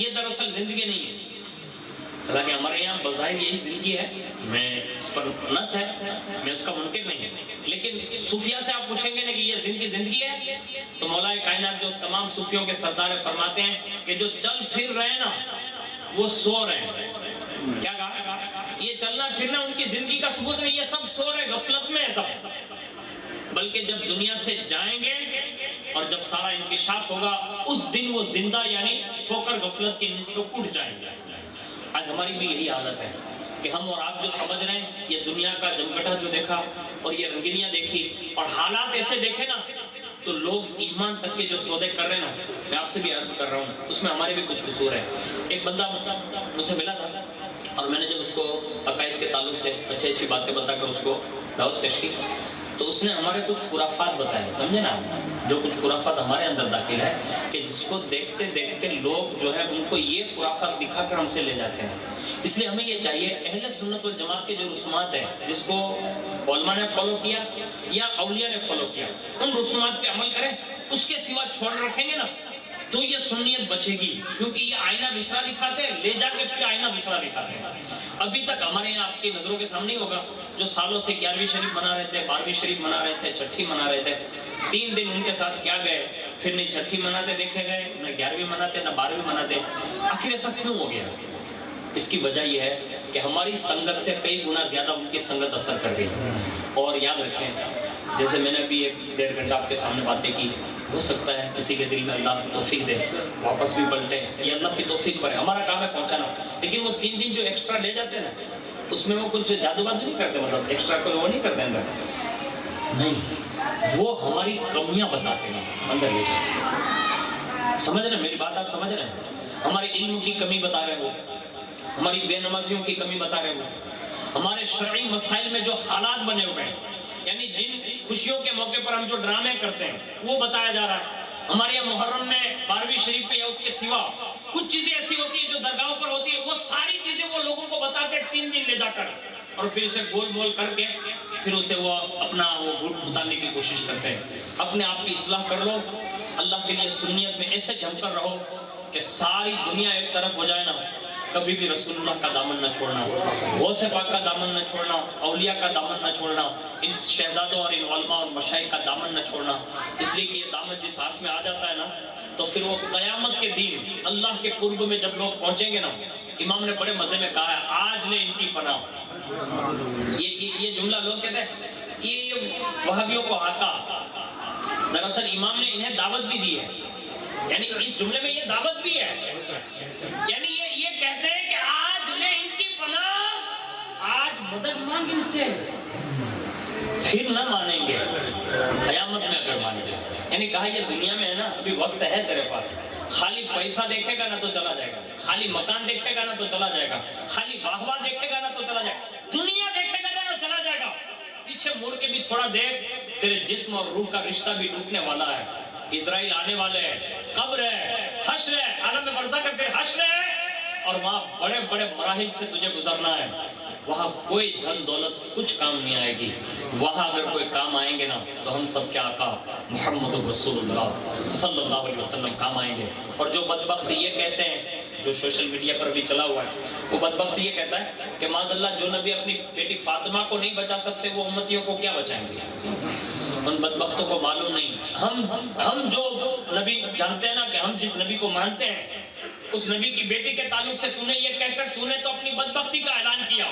یہ دراصل زندگی نہیں ہے. حالانکہ ہمارے یہاں بظاہر یہی زندگی ہے, میں اس پر نص ہے, میں اس کا منکر نہیں ہوں, لیکن صوفیہ سے آپ پوچھیں گے نا کہ یہ زندگی ہے, تو مولا کائنات جو تمام صوفیوں کے سردار فرماتے ہیں کہ جو چل پھر رہے نا وہ سو رہے ہیں. کیا کہا؟ یہ چلنا پھرنا ان کی زندگی کا ثبوت نہیں, یہ سب سو رہے, غفلت میں ہے سب. بلکہ جب دنیا سے جائیں گے اور جب سارا انکشاف ہوگا اس دن وہ زندہ یعنی سو کر غفلت کی نیند سے اٹھ جائیں گے. آج ہماری بھی یہی حالت ہے کہ ہم اور آپ جو سمجھ رہے ہیں, یہ دنیا کا جمگٹا جو دیکھا اور یہ رنگینیاں دیکھی اور حالات ایسے دیکھے نا, تو لوگ ایمان تک کے جو سودے کر رہے ہیں نا, میں آپ سے بھی عرض کر رہا ہوں اس میں ہمارے بھی کچھ قصور ہے. ایک بندہ مجھ سے ملا تھا اور میں نے جب اس کو عقائد کے تعلق سے اچھی باتیں بتا کر اس کو دعوت پیش کی, تو اس نے ہمارے کچھ خرافات بتائے, سمجھے نا, جو کچھ خرافات ہمارے اندر داخل ہے کہ جس کو دیکھتے دیکھتے لوگ جو ہے ان کو یہ خرافات دکھا کر ہم سے لے جاتے ہیں. اس لیے ہمیں یہ چاہیے اہل سنت والجماعت کے جو رسومات ہیں جس کو علماء نے فالو کیا یا اولیاء نے فالو کیا, ان رسومات پہ عمل کریں. اس کے سوا چھوڑ رکھیں گے نا تو یہ سنیت بچے گی, کیونکہ یہ آئینہ دوسرا دکھاتے ہیں, لے جا کے پھر آئینہ دوسرا دکھاتے ہیں. ابھی تک ہمارے یہاں آپ کی نظروں کے سامنے ہی ہوگا جو سالوں سے 11ویں شریف منا رہے تھے, 12ویں شریف منا رہے تھے, چھٹی منا رہے تھے, 3 دن ان کے ساتھ کیا گئے, پھر نہیں چھٹی مناتے دیکھے گئے, نہ 11ویں مناتے نہ 12ویں مناتے. آخر ایسا کیوں ہو گیا؟ اس کی وجہ یہ ہے کہ ہماری سنگت سے کئی گنا زیادہ ان کی سنگت اثر کر گئی. اور یاد رکھیں, جیسے میں نے ابھی 1-1.5 گھنٹہ آپ کے سامنے باتیں کی, ہو سکتا ہے کسی کے دل میں اللہ توفیق دے واپس بھی پلٹے, یہ اللہ کی توفیق پر ہے, ہمارا کام ہے پہنچانا. لیکن وہ 3 دن جو ایکسٹرا لے جاتے ہیں نا, اس میں وہ کچھ جادو بازی نہیں کرتے, مطلب ایکسٹرا کوئی وہ نہیں کرتے اندر, نہیں, وہ ہماری کمیاں بتاتے ہیں اندر لے جاتے ہیں. سمجھ رہے ہیں میری بات, آپ سمجھ رہے ہیں؟ ہمارے علم کی کمی بتا رہے ہو, ہماری بے نمازیوں کی کمی بتا رہے ہو, ہمارے شرعی مسائل میں جو حالات بنے ہوئے ہیں, یعنی جن خوشیوں کے موقع پر ہم جو ڈرامے کرتے ہیں وہ بتایا جا رہا ہے. ہمارے یہاں محرم میں 12ویں شریف پہ یا اس کے سوا کچھ چیزیں ایسی ہوتی ہیں جو درگاہوں پر ہوتی ہیں, وہ ساری چیزیں وہ لوگوں کو بتاتے ہیں 3 دن لے جا کر, اور پھر اسے گول مول کر کے پھر اسے وہ اپنا وہ گھوٹ اتارنے کی کوشش کرتے ہیں. اپنے آپ کی اصلاح کر لو, اللہ کے لیے سنیت میں ایسے جم کر رہو کہ ساری دنیا ایک طرف ہو جائے نا, کبھی بھی رسول اللہ کا دامن نہ چھوڑنا, غوث پاک کا دامن نہ چھوڑنا, اولیاء کا دامن نہ چھوڑنا, ان شہزادوں اور ان علماء اور مشائخ کا دامن نہ چھوڑنا. اس لیے کہ یہ دامن جس ہاتھ میں آ جاتا ہے نا, تو پھر وہ قیامت کے دن اللہ کے قرب میں جب لوگ پہنچیں گے نا, امام نے بڑے مزے میں کہا ہے, آج لے ان کی پناہ. یہ جملہ لوگ کہتے ہیں یہ وہابیوں کو آتا, دراصل امام نے انہیں دعوت بھی دی ہے, یعنی اس جملے میں یہ دعوت بھی ہے, یعنی یہ کہتے ہیں کہ آج لے ان کی پناہ, آج مدد مانگ ان سے, پھر نہ مانیں گے قیامت میں اگر مانیں گے. یعنی کہا یہ دنیا میں ہے نا, ابھی وقت ہے تیرے پاس, خالی پیسہ دیکھے گا نا تو چلا جائے گا, خالی مکان دیکھے گا نا تو چلا جائے گا, خالی واہ واہ دیکھے گا نا تو چلا جائے گا, دنیا دیکھے گا نا تو چلا جائے گا. پیچھے مڑ کے بھی تھوڑا دیکھ, تیرے جسم اور روح کا رشتہ بھی ٹوٹنے والا ہے. اسرائیل آنے والے ہیں, قبر ہے, حشر ہے, عالم برزخ ہے, پھر حشر ہے, اور وہاں بڑے بڑے مراحل سے تجھے گزرنا ہے. وہاں کوئی دھن دولت کچھ کام نہیں آئے گی. وہاں اگر کوئی کام آئیں گے نا تو ہم سب کے آقا محمد رسول اللہ صلی اللہ علیہ وسلم کام آئیں گے. اور جو بدبخت یہ کہتے ہیں, جو سوشل میڈیا پر بھی چلا ہوا ہے, وہ بدبخت یہ کہتا ہے کہ معاذ اللہ جو نبی اپنی بیٹی فاطمہ کو نہیں بچا سکتے وہ امتیوں کو کیا بچائیں گے. ان بدبختوں کو معلوم نہیں, ہم جو نبی جانتے ہیں نا, کہ ہم جس نبی کو مانتے ہیں اس نبی کی بیٹی کے تعلق سے تو نے یہ کہہ کر تو نے تو اپنی بدبختی کا اعلان کیا,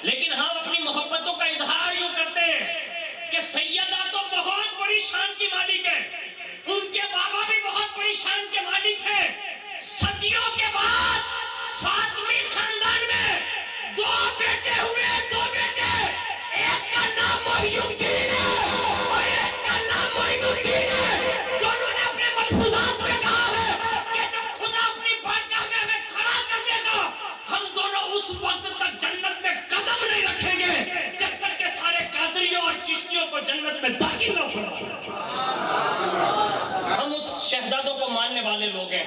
لیکن ہم اپنی محبتوں کا اظہار یوں کرتے ہیں کہ سیدہ تو بہت بڑی شان کی مالک ہے, ان کے بابا بھی بہت بڑی شان کے مالک ہیں. صدیوں کے بعد فاطمی خاندان میں 2 بیٹے ہوئے, 2 بیٹے, ایک کا نام محی الدین ہے اور ایک کا نام معین الدین ہے. دونوں نے اپنے ملفوظات میں کہا ہے کہ جب خدا اپنی بارگاہ میں ہمیں کھڑا کر دے گا, ہم دونوں اس وقت تک جنت میں قدم نہیں رکھیں گے جب تک کہ سارے قادریوں اور چشتیوں کو جنت میں داخل نہ فرمائیں. ہم اس شہزادوں کو ماننے والے لوگ ہیں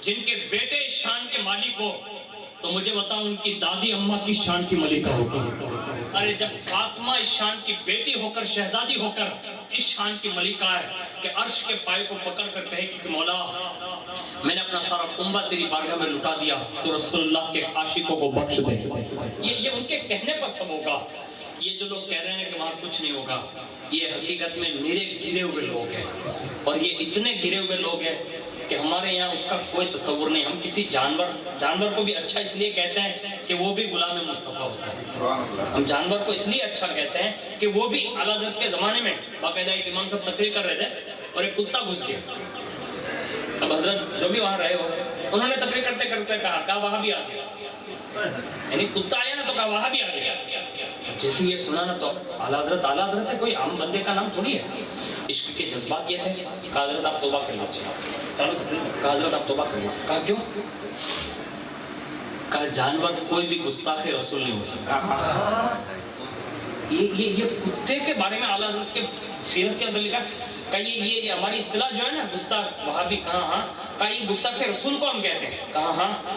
جن کے بیٹے شان کے مالک ہو, تو مجھے بتاؤ ان کی دادی اماں کی شان کی ملکہ ہوگی. ارے جب فاطمہ اس شان کی بیٹی ہو کر شہزادی ہو کر اس شان کی ملکہ ہے کہ عرش کے پائے کو پکڑ کر کہے کہ مولا میں نے اپنا سارا کنبہ تیری بارگاہ میں لٹا دیا تو رسول اللہ کے عاشقوں کو بخش دے. یہ ان کے کہنے پر سب ہوگا. یہ جو لوگ کہہ رہے ہیں کہ وہاں کچھ نہیں ہوگا یہ حقیقت میں میرے گرے ہوئے لوگ ہیں اور یہ اتنے گرے ہوئے لوگ ہیں کہ ہمارے یہاں اس کا کوئی تصور نہیں. ہم کسی جانور کو بھی اچھا اس لیے کہتے ہیں کہ وہ بھی غلام مصطفیٰ ہوتا ہے. ہم جانور کو اس لیے اچھا کہتے ہیں کہ وہ بھی اعلیٰ حضرت کے زمانے میں باقاعدہ ایک امام صاحب تقریر کر رہے تھے اور ایک کتا گھس گیا. اب حضرت جو بھی وہاں رہے ہو انہوں نے تقریر کرتے کرتے کہا وہاں بھی آ گیا. یعنی کتا آیا نا تو کہا وہاں بھی آ گیا. جیسے یہ سنا نا تو اعلیٰ حضرت ہے کوئی عام بندے کا نام تھوڑی ہے. عشق کے جذبات یہ تھے. کہا حضرت آپ توبہ کر لیجیے. کہا حضرت آپ توبہ کر لیجیے. کہا کیوں؟ کہا جانور کوئی بھی گستاخ رسول نہیں ہو سکتا. یہ کتے کے بارے میں اعلیٰ حضرت کے سیرت کے اندر لکھا کہ یہ ہماری اصطلاح جو ہے نا گستاخ وہاں بھی کہاں ہاں کہ یہ گستاخ رسول کو ہم کہتے ہیں کہاں ہاں.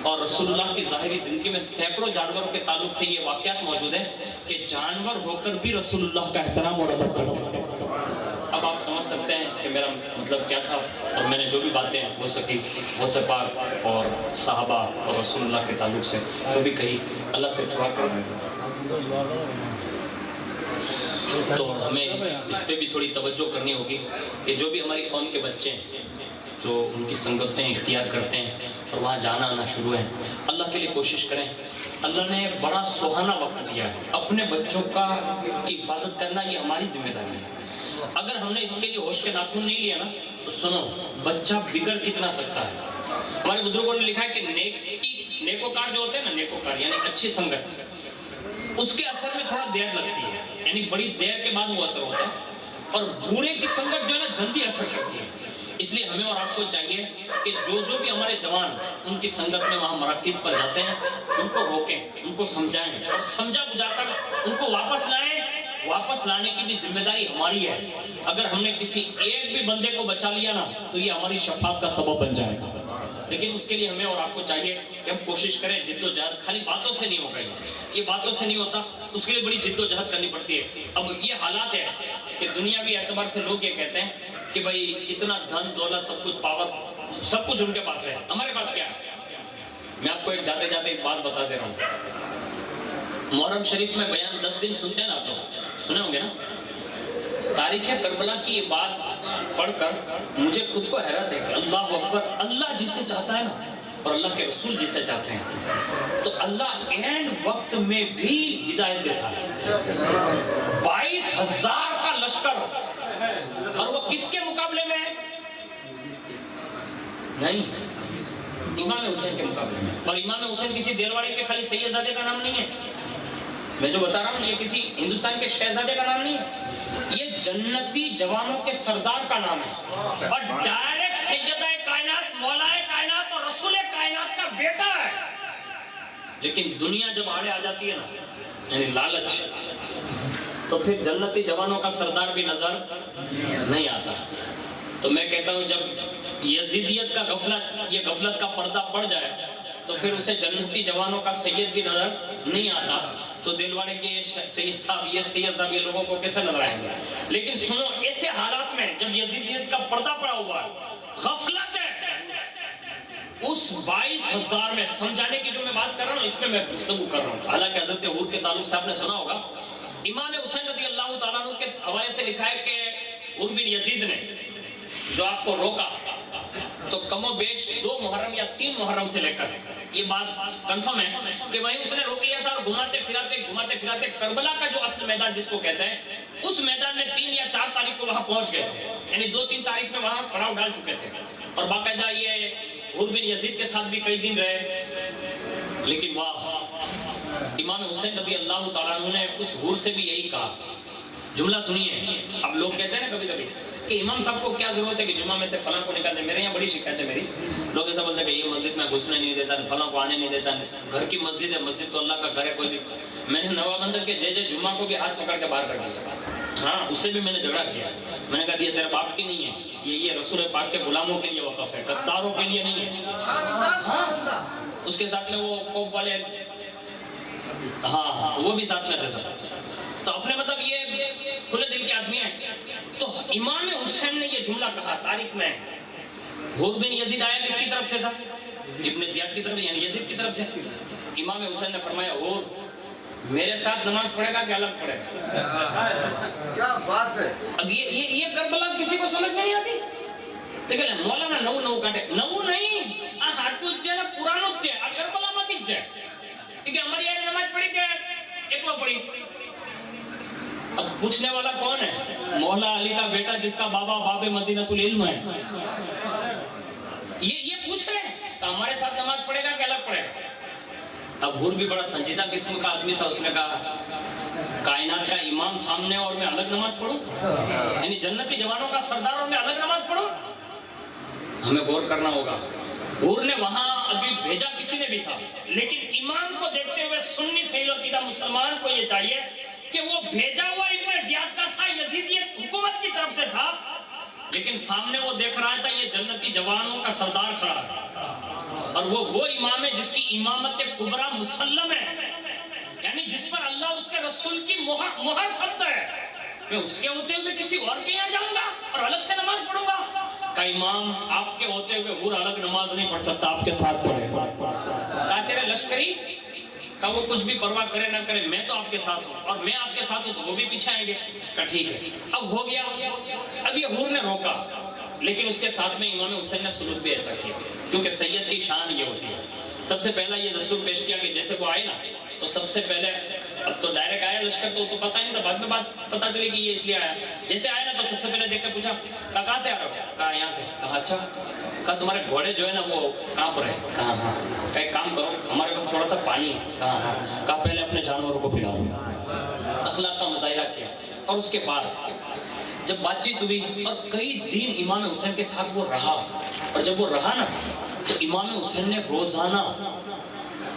اور رسول اللہ کی ظاہری زندگی میں سینکڑوں جانوروں کے تعلق سے یہ واقعات موجود ہیں کہ جانور ہو کر بھی رسول اللہ کا احترام اور ادب کرتے ہیں. اب آپ سمجھ سکتے ہیں کہ میرا مطلب کیا تھا اور میں نے جو بھی باتیں ہو سکی وہ سے پاک اور صحابہ اور رسول اللہ کے تعلق سے جو بھی کہی اللہ سے دعا کریں. تو ہمیں اس پہ بھی تھوڑی توجہ کرنی ہوگی کہ جو بھی ہماری قوم کے بچے ہیں جو ان کی سنگتیں اختیار کرتے ہیں اور وہاں جانا آنا شروع ہے اللہ کے لیے کوشش کریں. اللہ نے بڑا سہانا وقت دیا ہے. اپنے بچوں کی حفاظت کرنا یہ ہماری ذمہ داری ہے. اگر ہم نے اس کے لیے ہوش کے ناخن نہیں لیا نا تو سنو بچہ بگڑ کتنا سکتا ہے. ہمارے بزرگوں نے لکھا ہے کہ نیکوکار جو ہوتے ہیں نا نیکوکار یعنی اچھی سنگت اس کے اثر میں تھوڑا دیر لگتی ہے یعنی بڑی دیر کے بعد وہ اثر ہوتا ہے اور برے کی سنگت جو ہے نا جلدی اثر کرتی ہے. اس لیے ہمیں اور آپ کو چاہیے کہ جو بھی ہمارے جوان ان کی سنگت میں وہاں مراکز پر جاتے ہیں ان کو روکیں ان کو سمجھائیں اور سمجھا بجھا کر ان کو واپس لائیں. واپس لانے کی بھی ذمہ داری ہماری ہے. اگر ہم نے کسی ایک بھی بندے کو بچا لیا نا تو یہ ہماری شفاعت کا سبب بن جائے گا. لیکن اس کے لیے ہمیں اور آپ کو چاہیے کہ ہم کوشش کریں جد و جہد. خالی باتوں سے نہیں ہوگا یہ باتوں سے نہیں ہوتا. اس کے لیے بڑی جد و جہد کرنی پڑتی ہے. اب یہ حالات ہے کہ دنیاوی اعتبار سے لوگ یہ کہتے ہیں کہ بھائی اتنا دھن دولت سب کچھ پاور سب کچھ ان کے پاس ہے ہمارے پاس کیا ہے. میں آپ کو ایک جاتے جاتے ایک بات بتا دے رہا ہوں. محرم شریف میں بیان 10 دن سنتے ہیں نا آپ لوگ سنے ہوں گے نا. تاریخ کربلا کی یہ بات پڑھ کر مجھے خود کو حیرت ہے کہ اللہ اکبر. اللہ جسے چاہتا ہے نا اور اللہ کے رسول جسے چاہتے ہیں تو اللہ اینڈ وقت میں بھی ہدایت دیتا ہے. 22,000 کا لشکر اور وہ کس کے مقابلے میں نہیں امام حسین کے مقابلے میں. اور امام حسین کسی دیلواڑی کے خالی سید زادے کا نام نہیں ہے. میں جو بتا رہا ہوں یہ کسی ہندوستان کے شہزادے کا نام نہیں ہے. یہ جنتی جوانوں کے سردار کا نام ہے اور ڈائریکٹ سیدہ کائنات مولا کائنات اور رسول کائنات کا بیٹا ہے. لیکن دنیا جب آڑے آ جاتی ہے نا یعنی لالچ تو پھر جنتی جوانوں کا سردار بھی نظر نہیں آتا. تو میں کہتا ہوں جب یزیدیت کا غفلت کا پردہ پڑ جائے تو پھر اسے جنتی جوانوں کا سید بھی نظر نہیں آتا. تو دلواڑے کے سید صاحب یہ لوگوں کو کیسے نظر آئیں گے. لیکن سنو ایسے حالات میں جب یزیدیت کا پردہ پڑا ہوا غفلت ہے اس 22,000 میں سمجھانے کی جو میں بات کر رہا ہوں اس پہ میں گفتگو کر رہا ہوں. حالانکہ حضرت حور کے تعلق سے آپ نے سنا ہوگا امام حسین رضی اللہ تعالیٰ عنہ کے حوالے سے لکھا ہے کہ حور بن یزید نے جو آپ کو روکا تو کم و بیش 2 محرم یا 3 محرم سے لے کر یہ بات کنفرم ہے کہ وہیں اس نے روک لیا تھا اور گھماتے پھراتے کربلا کا جو اصل میدان جس کو کہتے ہیں اس میدان میں 3 یا 4 تاریخ کو وہاں پہنچ گئے تھے. یعنی 2-3 تاریخ میں وہاں پڑاؤ ڈال چکے تھے اور باقاعدہ یہ حور بن یزید کے ساتھ بھی کئی دن رہے. لیکن واہ امام حسین رضی اللہ تعالیٰ عنہ نے اس حور سے بھی یہی کہا. جملہ سنیے. اب لوگ کہتے ہیں نا کبھی کبھی کہ امام صاحب کو کیا ضرورت ہے کہ جمعہ میں سے فلاں کو نکال دیں. میرے یہاں بڑی شکایت ہے میری. لوگ ایسا بولتے ہیں کہ یہ مسجد میں گھسنے نہیں دیتا فلاں کو آنے نہیں دیتا. گھر کی مسجد ہے مسجد تو اللہ کا گھر ہے. کوئی بھی میں نے نواب بندر کے جے جمعہ کو بھی ہاتھ پکڑ کے باہر کر دیا. ہاں اس سے بھی میں نے جھگڑا کیا. میں نے کہا یہ تیرے باپ کی نہیں ہے یہ رسول پاک کے غلاموں کے لیے وقف ہے غداروں کے لیے نہیں ہے. اس کے ساتھ میں وہ کوپ والے، ہاں وہ بھی ساتھ میں تھے سب. تو اپنے مطلب یہ کھلے دل کے آدمی ہیں. تو امام حسین نے یہ جملہ کہا تاریخ میں. حور بن یزید آیا کس کی طرف سے تھا؟ ابن زیاد کی طرف، یعنی یزید کی طرف سے. امام حسین نے فرمایا حور میرے ساتھ نماز پڑھے گا کہ الگ پڑھے گا؟ کیا بات ہے. اب یہ کربلا کسی کو سمجھ میں نہیں آتی. دیکھیں مولانا نو کاٹے نو نہیں ہاتھ نا پرانو کربلا مت کیونکہ ہماری یار نماز پڑھی کہ ایکلو پڑھی. اب پوچھنے والا کون ہے؟ مولا علی کا بیٹا جس کا بابا باب مدینۃ العلم ہے. یہ پوچھ رہے ہیں تو ہمارے ساتھ نماز پڑھے گا کہ الگ پڑھے گا؟ اب حور بھی بڑا سنجیدہ قسم کا آدمی تھا. اس نے کہا کائنات کا امام سامنے اور میں الگ نماز پڑھوں، یعنی جنتی جوانوں کا سردار اور میں الگ نماز پڑھوں؟ ہمیں غور کرنا ہوگا. حور نے وہاں ابھی بھیجا کسی نے بھی تھا، لیکن امام کو دیکھتے ہوئے سنی صحیح عقیدہ مسلمان کو یہ چاہیے کہ وہ بھیجا ہوا ابن زیاد کا تھا، یزیدی حکومت کی طرف سے تھا، لیکن سامنے وہ دیکھ رہا تھا یہ جنتی جوانوں کا سردار کھڑا ہے، اور وہ امام ہے جس کی امامت کبریٰ مسلم ہے، یعنی جس پر اللہ اس کے رسول کی مہر ثبت ہے. میں اس کے ہوتے ہوئے کسی اور کے یہاں جاؤں گا اور الگ سے نماز پڑھوں گا؟ کا امام آپ کے ہوتے ہوئے حور الگ نماز نہیں پڑھ سکتا، آپ کے ساتھ پڑھے. کہا تیرے لشکری کا وہ کچھ بھی پرواہ کرے نہ کرے، میں تو آپ کے ساتھ ہوں اور میں آپ کے ساتھ ہوں تو وہ بھی پیچھے آئیں گے. کہا ٹھیک ہے. اب ہو گیا. اب یہ حور نے روکا، لیکن اس کے ساتھ میں امام حسین نے سلوک بھی ایسا کیا، کیونکہ سید کی شان یہ ہوتی ہے. سب سے پہلا یہ دستور پیش کیا کہ جیسے وہ آئے نا تو سب سے پہلے، اب تو ڈائریکٹ آیا لشکر تو پتہ نہیں تھا، بعد میں بات پتہ چلی کہ یہ اس لیے آیا. جیسے آیا نا تو سب سے پہلے دیکھ کر پوچھا کہاں سے آ رہا ہو؟ کہا یہاں سے. کہا اچھا. کہا تمہارے گھوڑے جو ہے نا وہ کہاں پر ہے؟ کہا ہاں. کہا ایک کام کرو ہمارے پاس تھوڑا سا پانی ہے. کہا ہاں. کہا پہلے اپنے جانوروں کو پلاؤ. اخلاق کا مظاہرہ کیا، اور اس کے بعد جب بات چیت ہوئی اور کئی دن امام حسین کے ساتھ وہ رہا، اور جب وہ رہا نا تو امام حسین نے روزانہ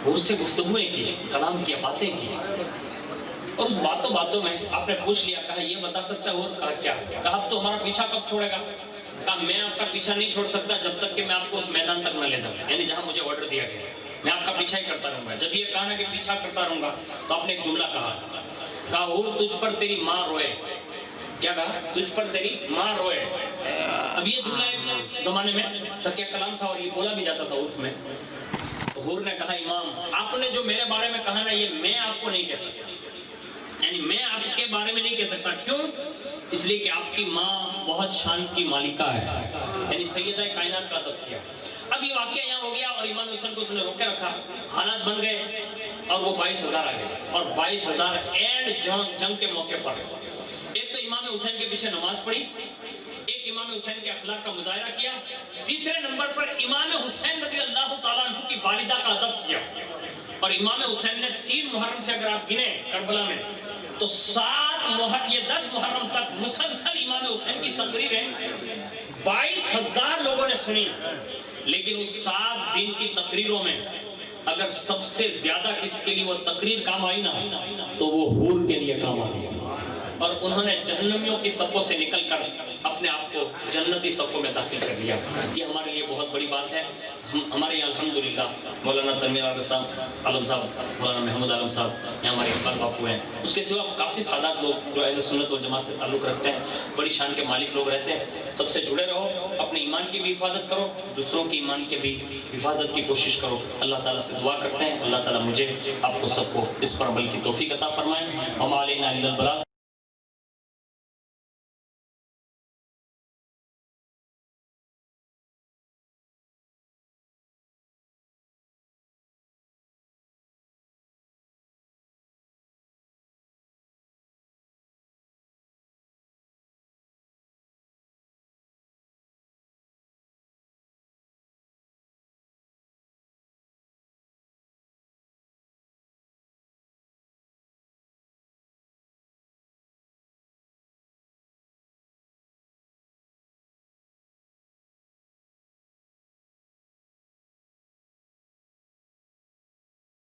حور سے گفتگویں کی، کلام کیا، باتیں کی. اور اس باتوں میں آپ نے پوچھ لیا، کہا یہ بتا سکتا ہے حور؟ کہا کیا؟ کہا اب تو ہمارا پیچھا کب چھوڑے گا؟ کہا میں آپ کا پیچھا نہیں چھوڑ سکتا جب تک کہ میں آپ کو اس میدان تک نہ لے جاؤں، یعنی جہاں مجھے آرڈر دیا گیا میں آپ کا پیچھا ہی کرتا رہوں گا. جب یہ کہا نا کہ پیچھا کرتا رہوں گا تو آپ نے ایک جملہ کہا حور تجھ پر تیری ماں روئے. کیا کہا؟ تجھ پر تیری ماں روئے. اب یہ جملہ ایک زمانے میں تکیہ کلام تھا اور یہ بولا بھی جاتا تھا عرف میں. حور نے کہا امام آپ نے جو میرے بارے میں کہا نا یہ میں آپ کو نہیں کہہ سکتا، یعنی میں آپ کے بارے میں نہیں کہہ سکتا. کیوں؟ اس لیے کہ آپ کی ماں بہت شان کی مالکہ ہے، یعنی سیدہ کائنات کا ادب کیا. اب یہ واقعہ یہاں ہو گیا اور امام حسین کو اس نے روکے رکھا. حالات بن گئے اور وہ 22,000 آ گئے، اور 22,000 اینڈ جنگ کے موقع پر ایک تو امام حسین کے پیچھے نماز پڑھی، ایک امام حسین کے اخلاق کا مظاہرہ کیا، تیسرے نمبر پر امام حسین رضی اللہ تعالیٰ عنہ کی والدہ کا ادب کیا. اور امام حسین نے 3 محرم سے اگر آپ گنے کربلا میں تو 7 محرم یہ 10 محرم تک مسلسل امام حسین کی تقریریں 22,000 لوگوں نے سنی. لیکن اس 7 دن کی تقریروں میں اگر سب سے زیادہ کس کے لیے وہ تقریر کام آئی نا تو وہ حور کے لیے کام آئی، اور انہوں نے جہنمیوں کی صفوں سے نکل کر اپنے آپ کو جنتی صفوں میں داخل کر لیا. یہ ہمارے لیے بہت بڑی بات ہے. ہمارے یہاں الحمدللہ مولانا تنویر عالم صاحب، مولانا محمود عالم صاحب، یہاں ہمارے اقبال باپو ہیں. اس کے سوا کافی سادات لوگ جو اہل سنت والجماعت سے تعلق رکھتے ہیں، بڑی شان کے مالک لوگ رہتے ہیں. سب سے جڑے رہو، اپنے ایمان کی بھی حفاظت کرو، دوسروں کی ایمان کی بھی حفاظت کی کوشش کرو. اللہ تعالیٰ سے دعا کرتے ہیں اللہ تعالیٰ مجھے آپ کو سب کو اس پر عمل کی توفیق عطا فرمائیں. ہم علینا الا البلاغ.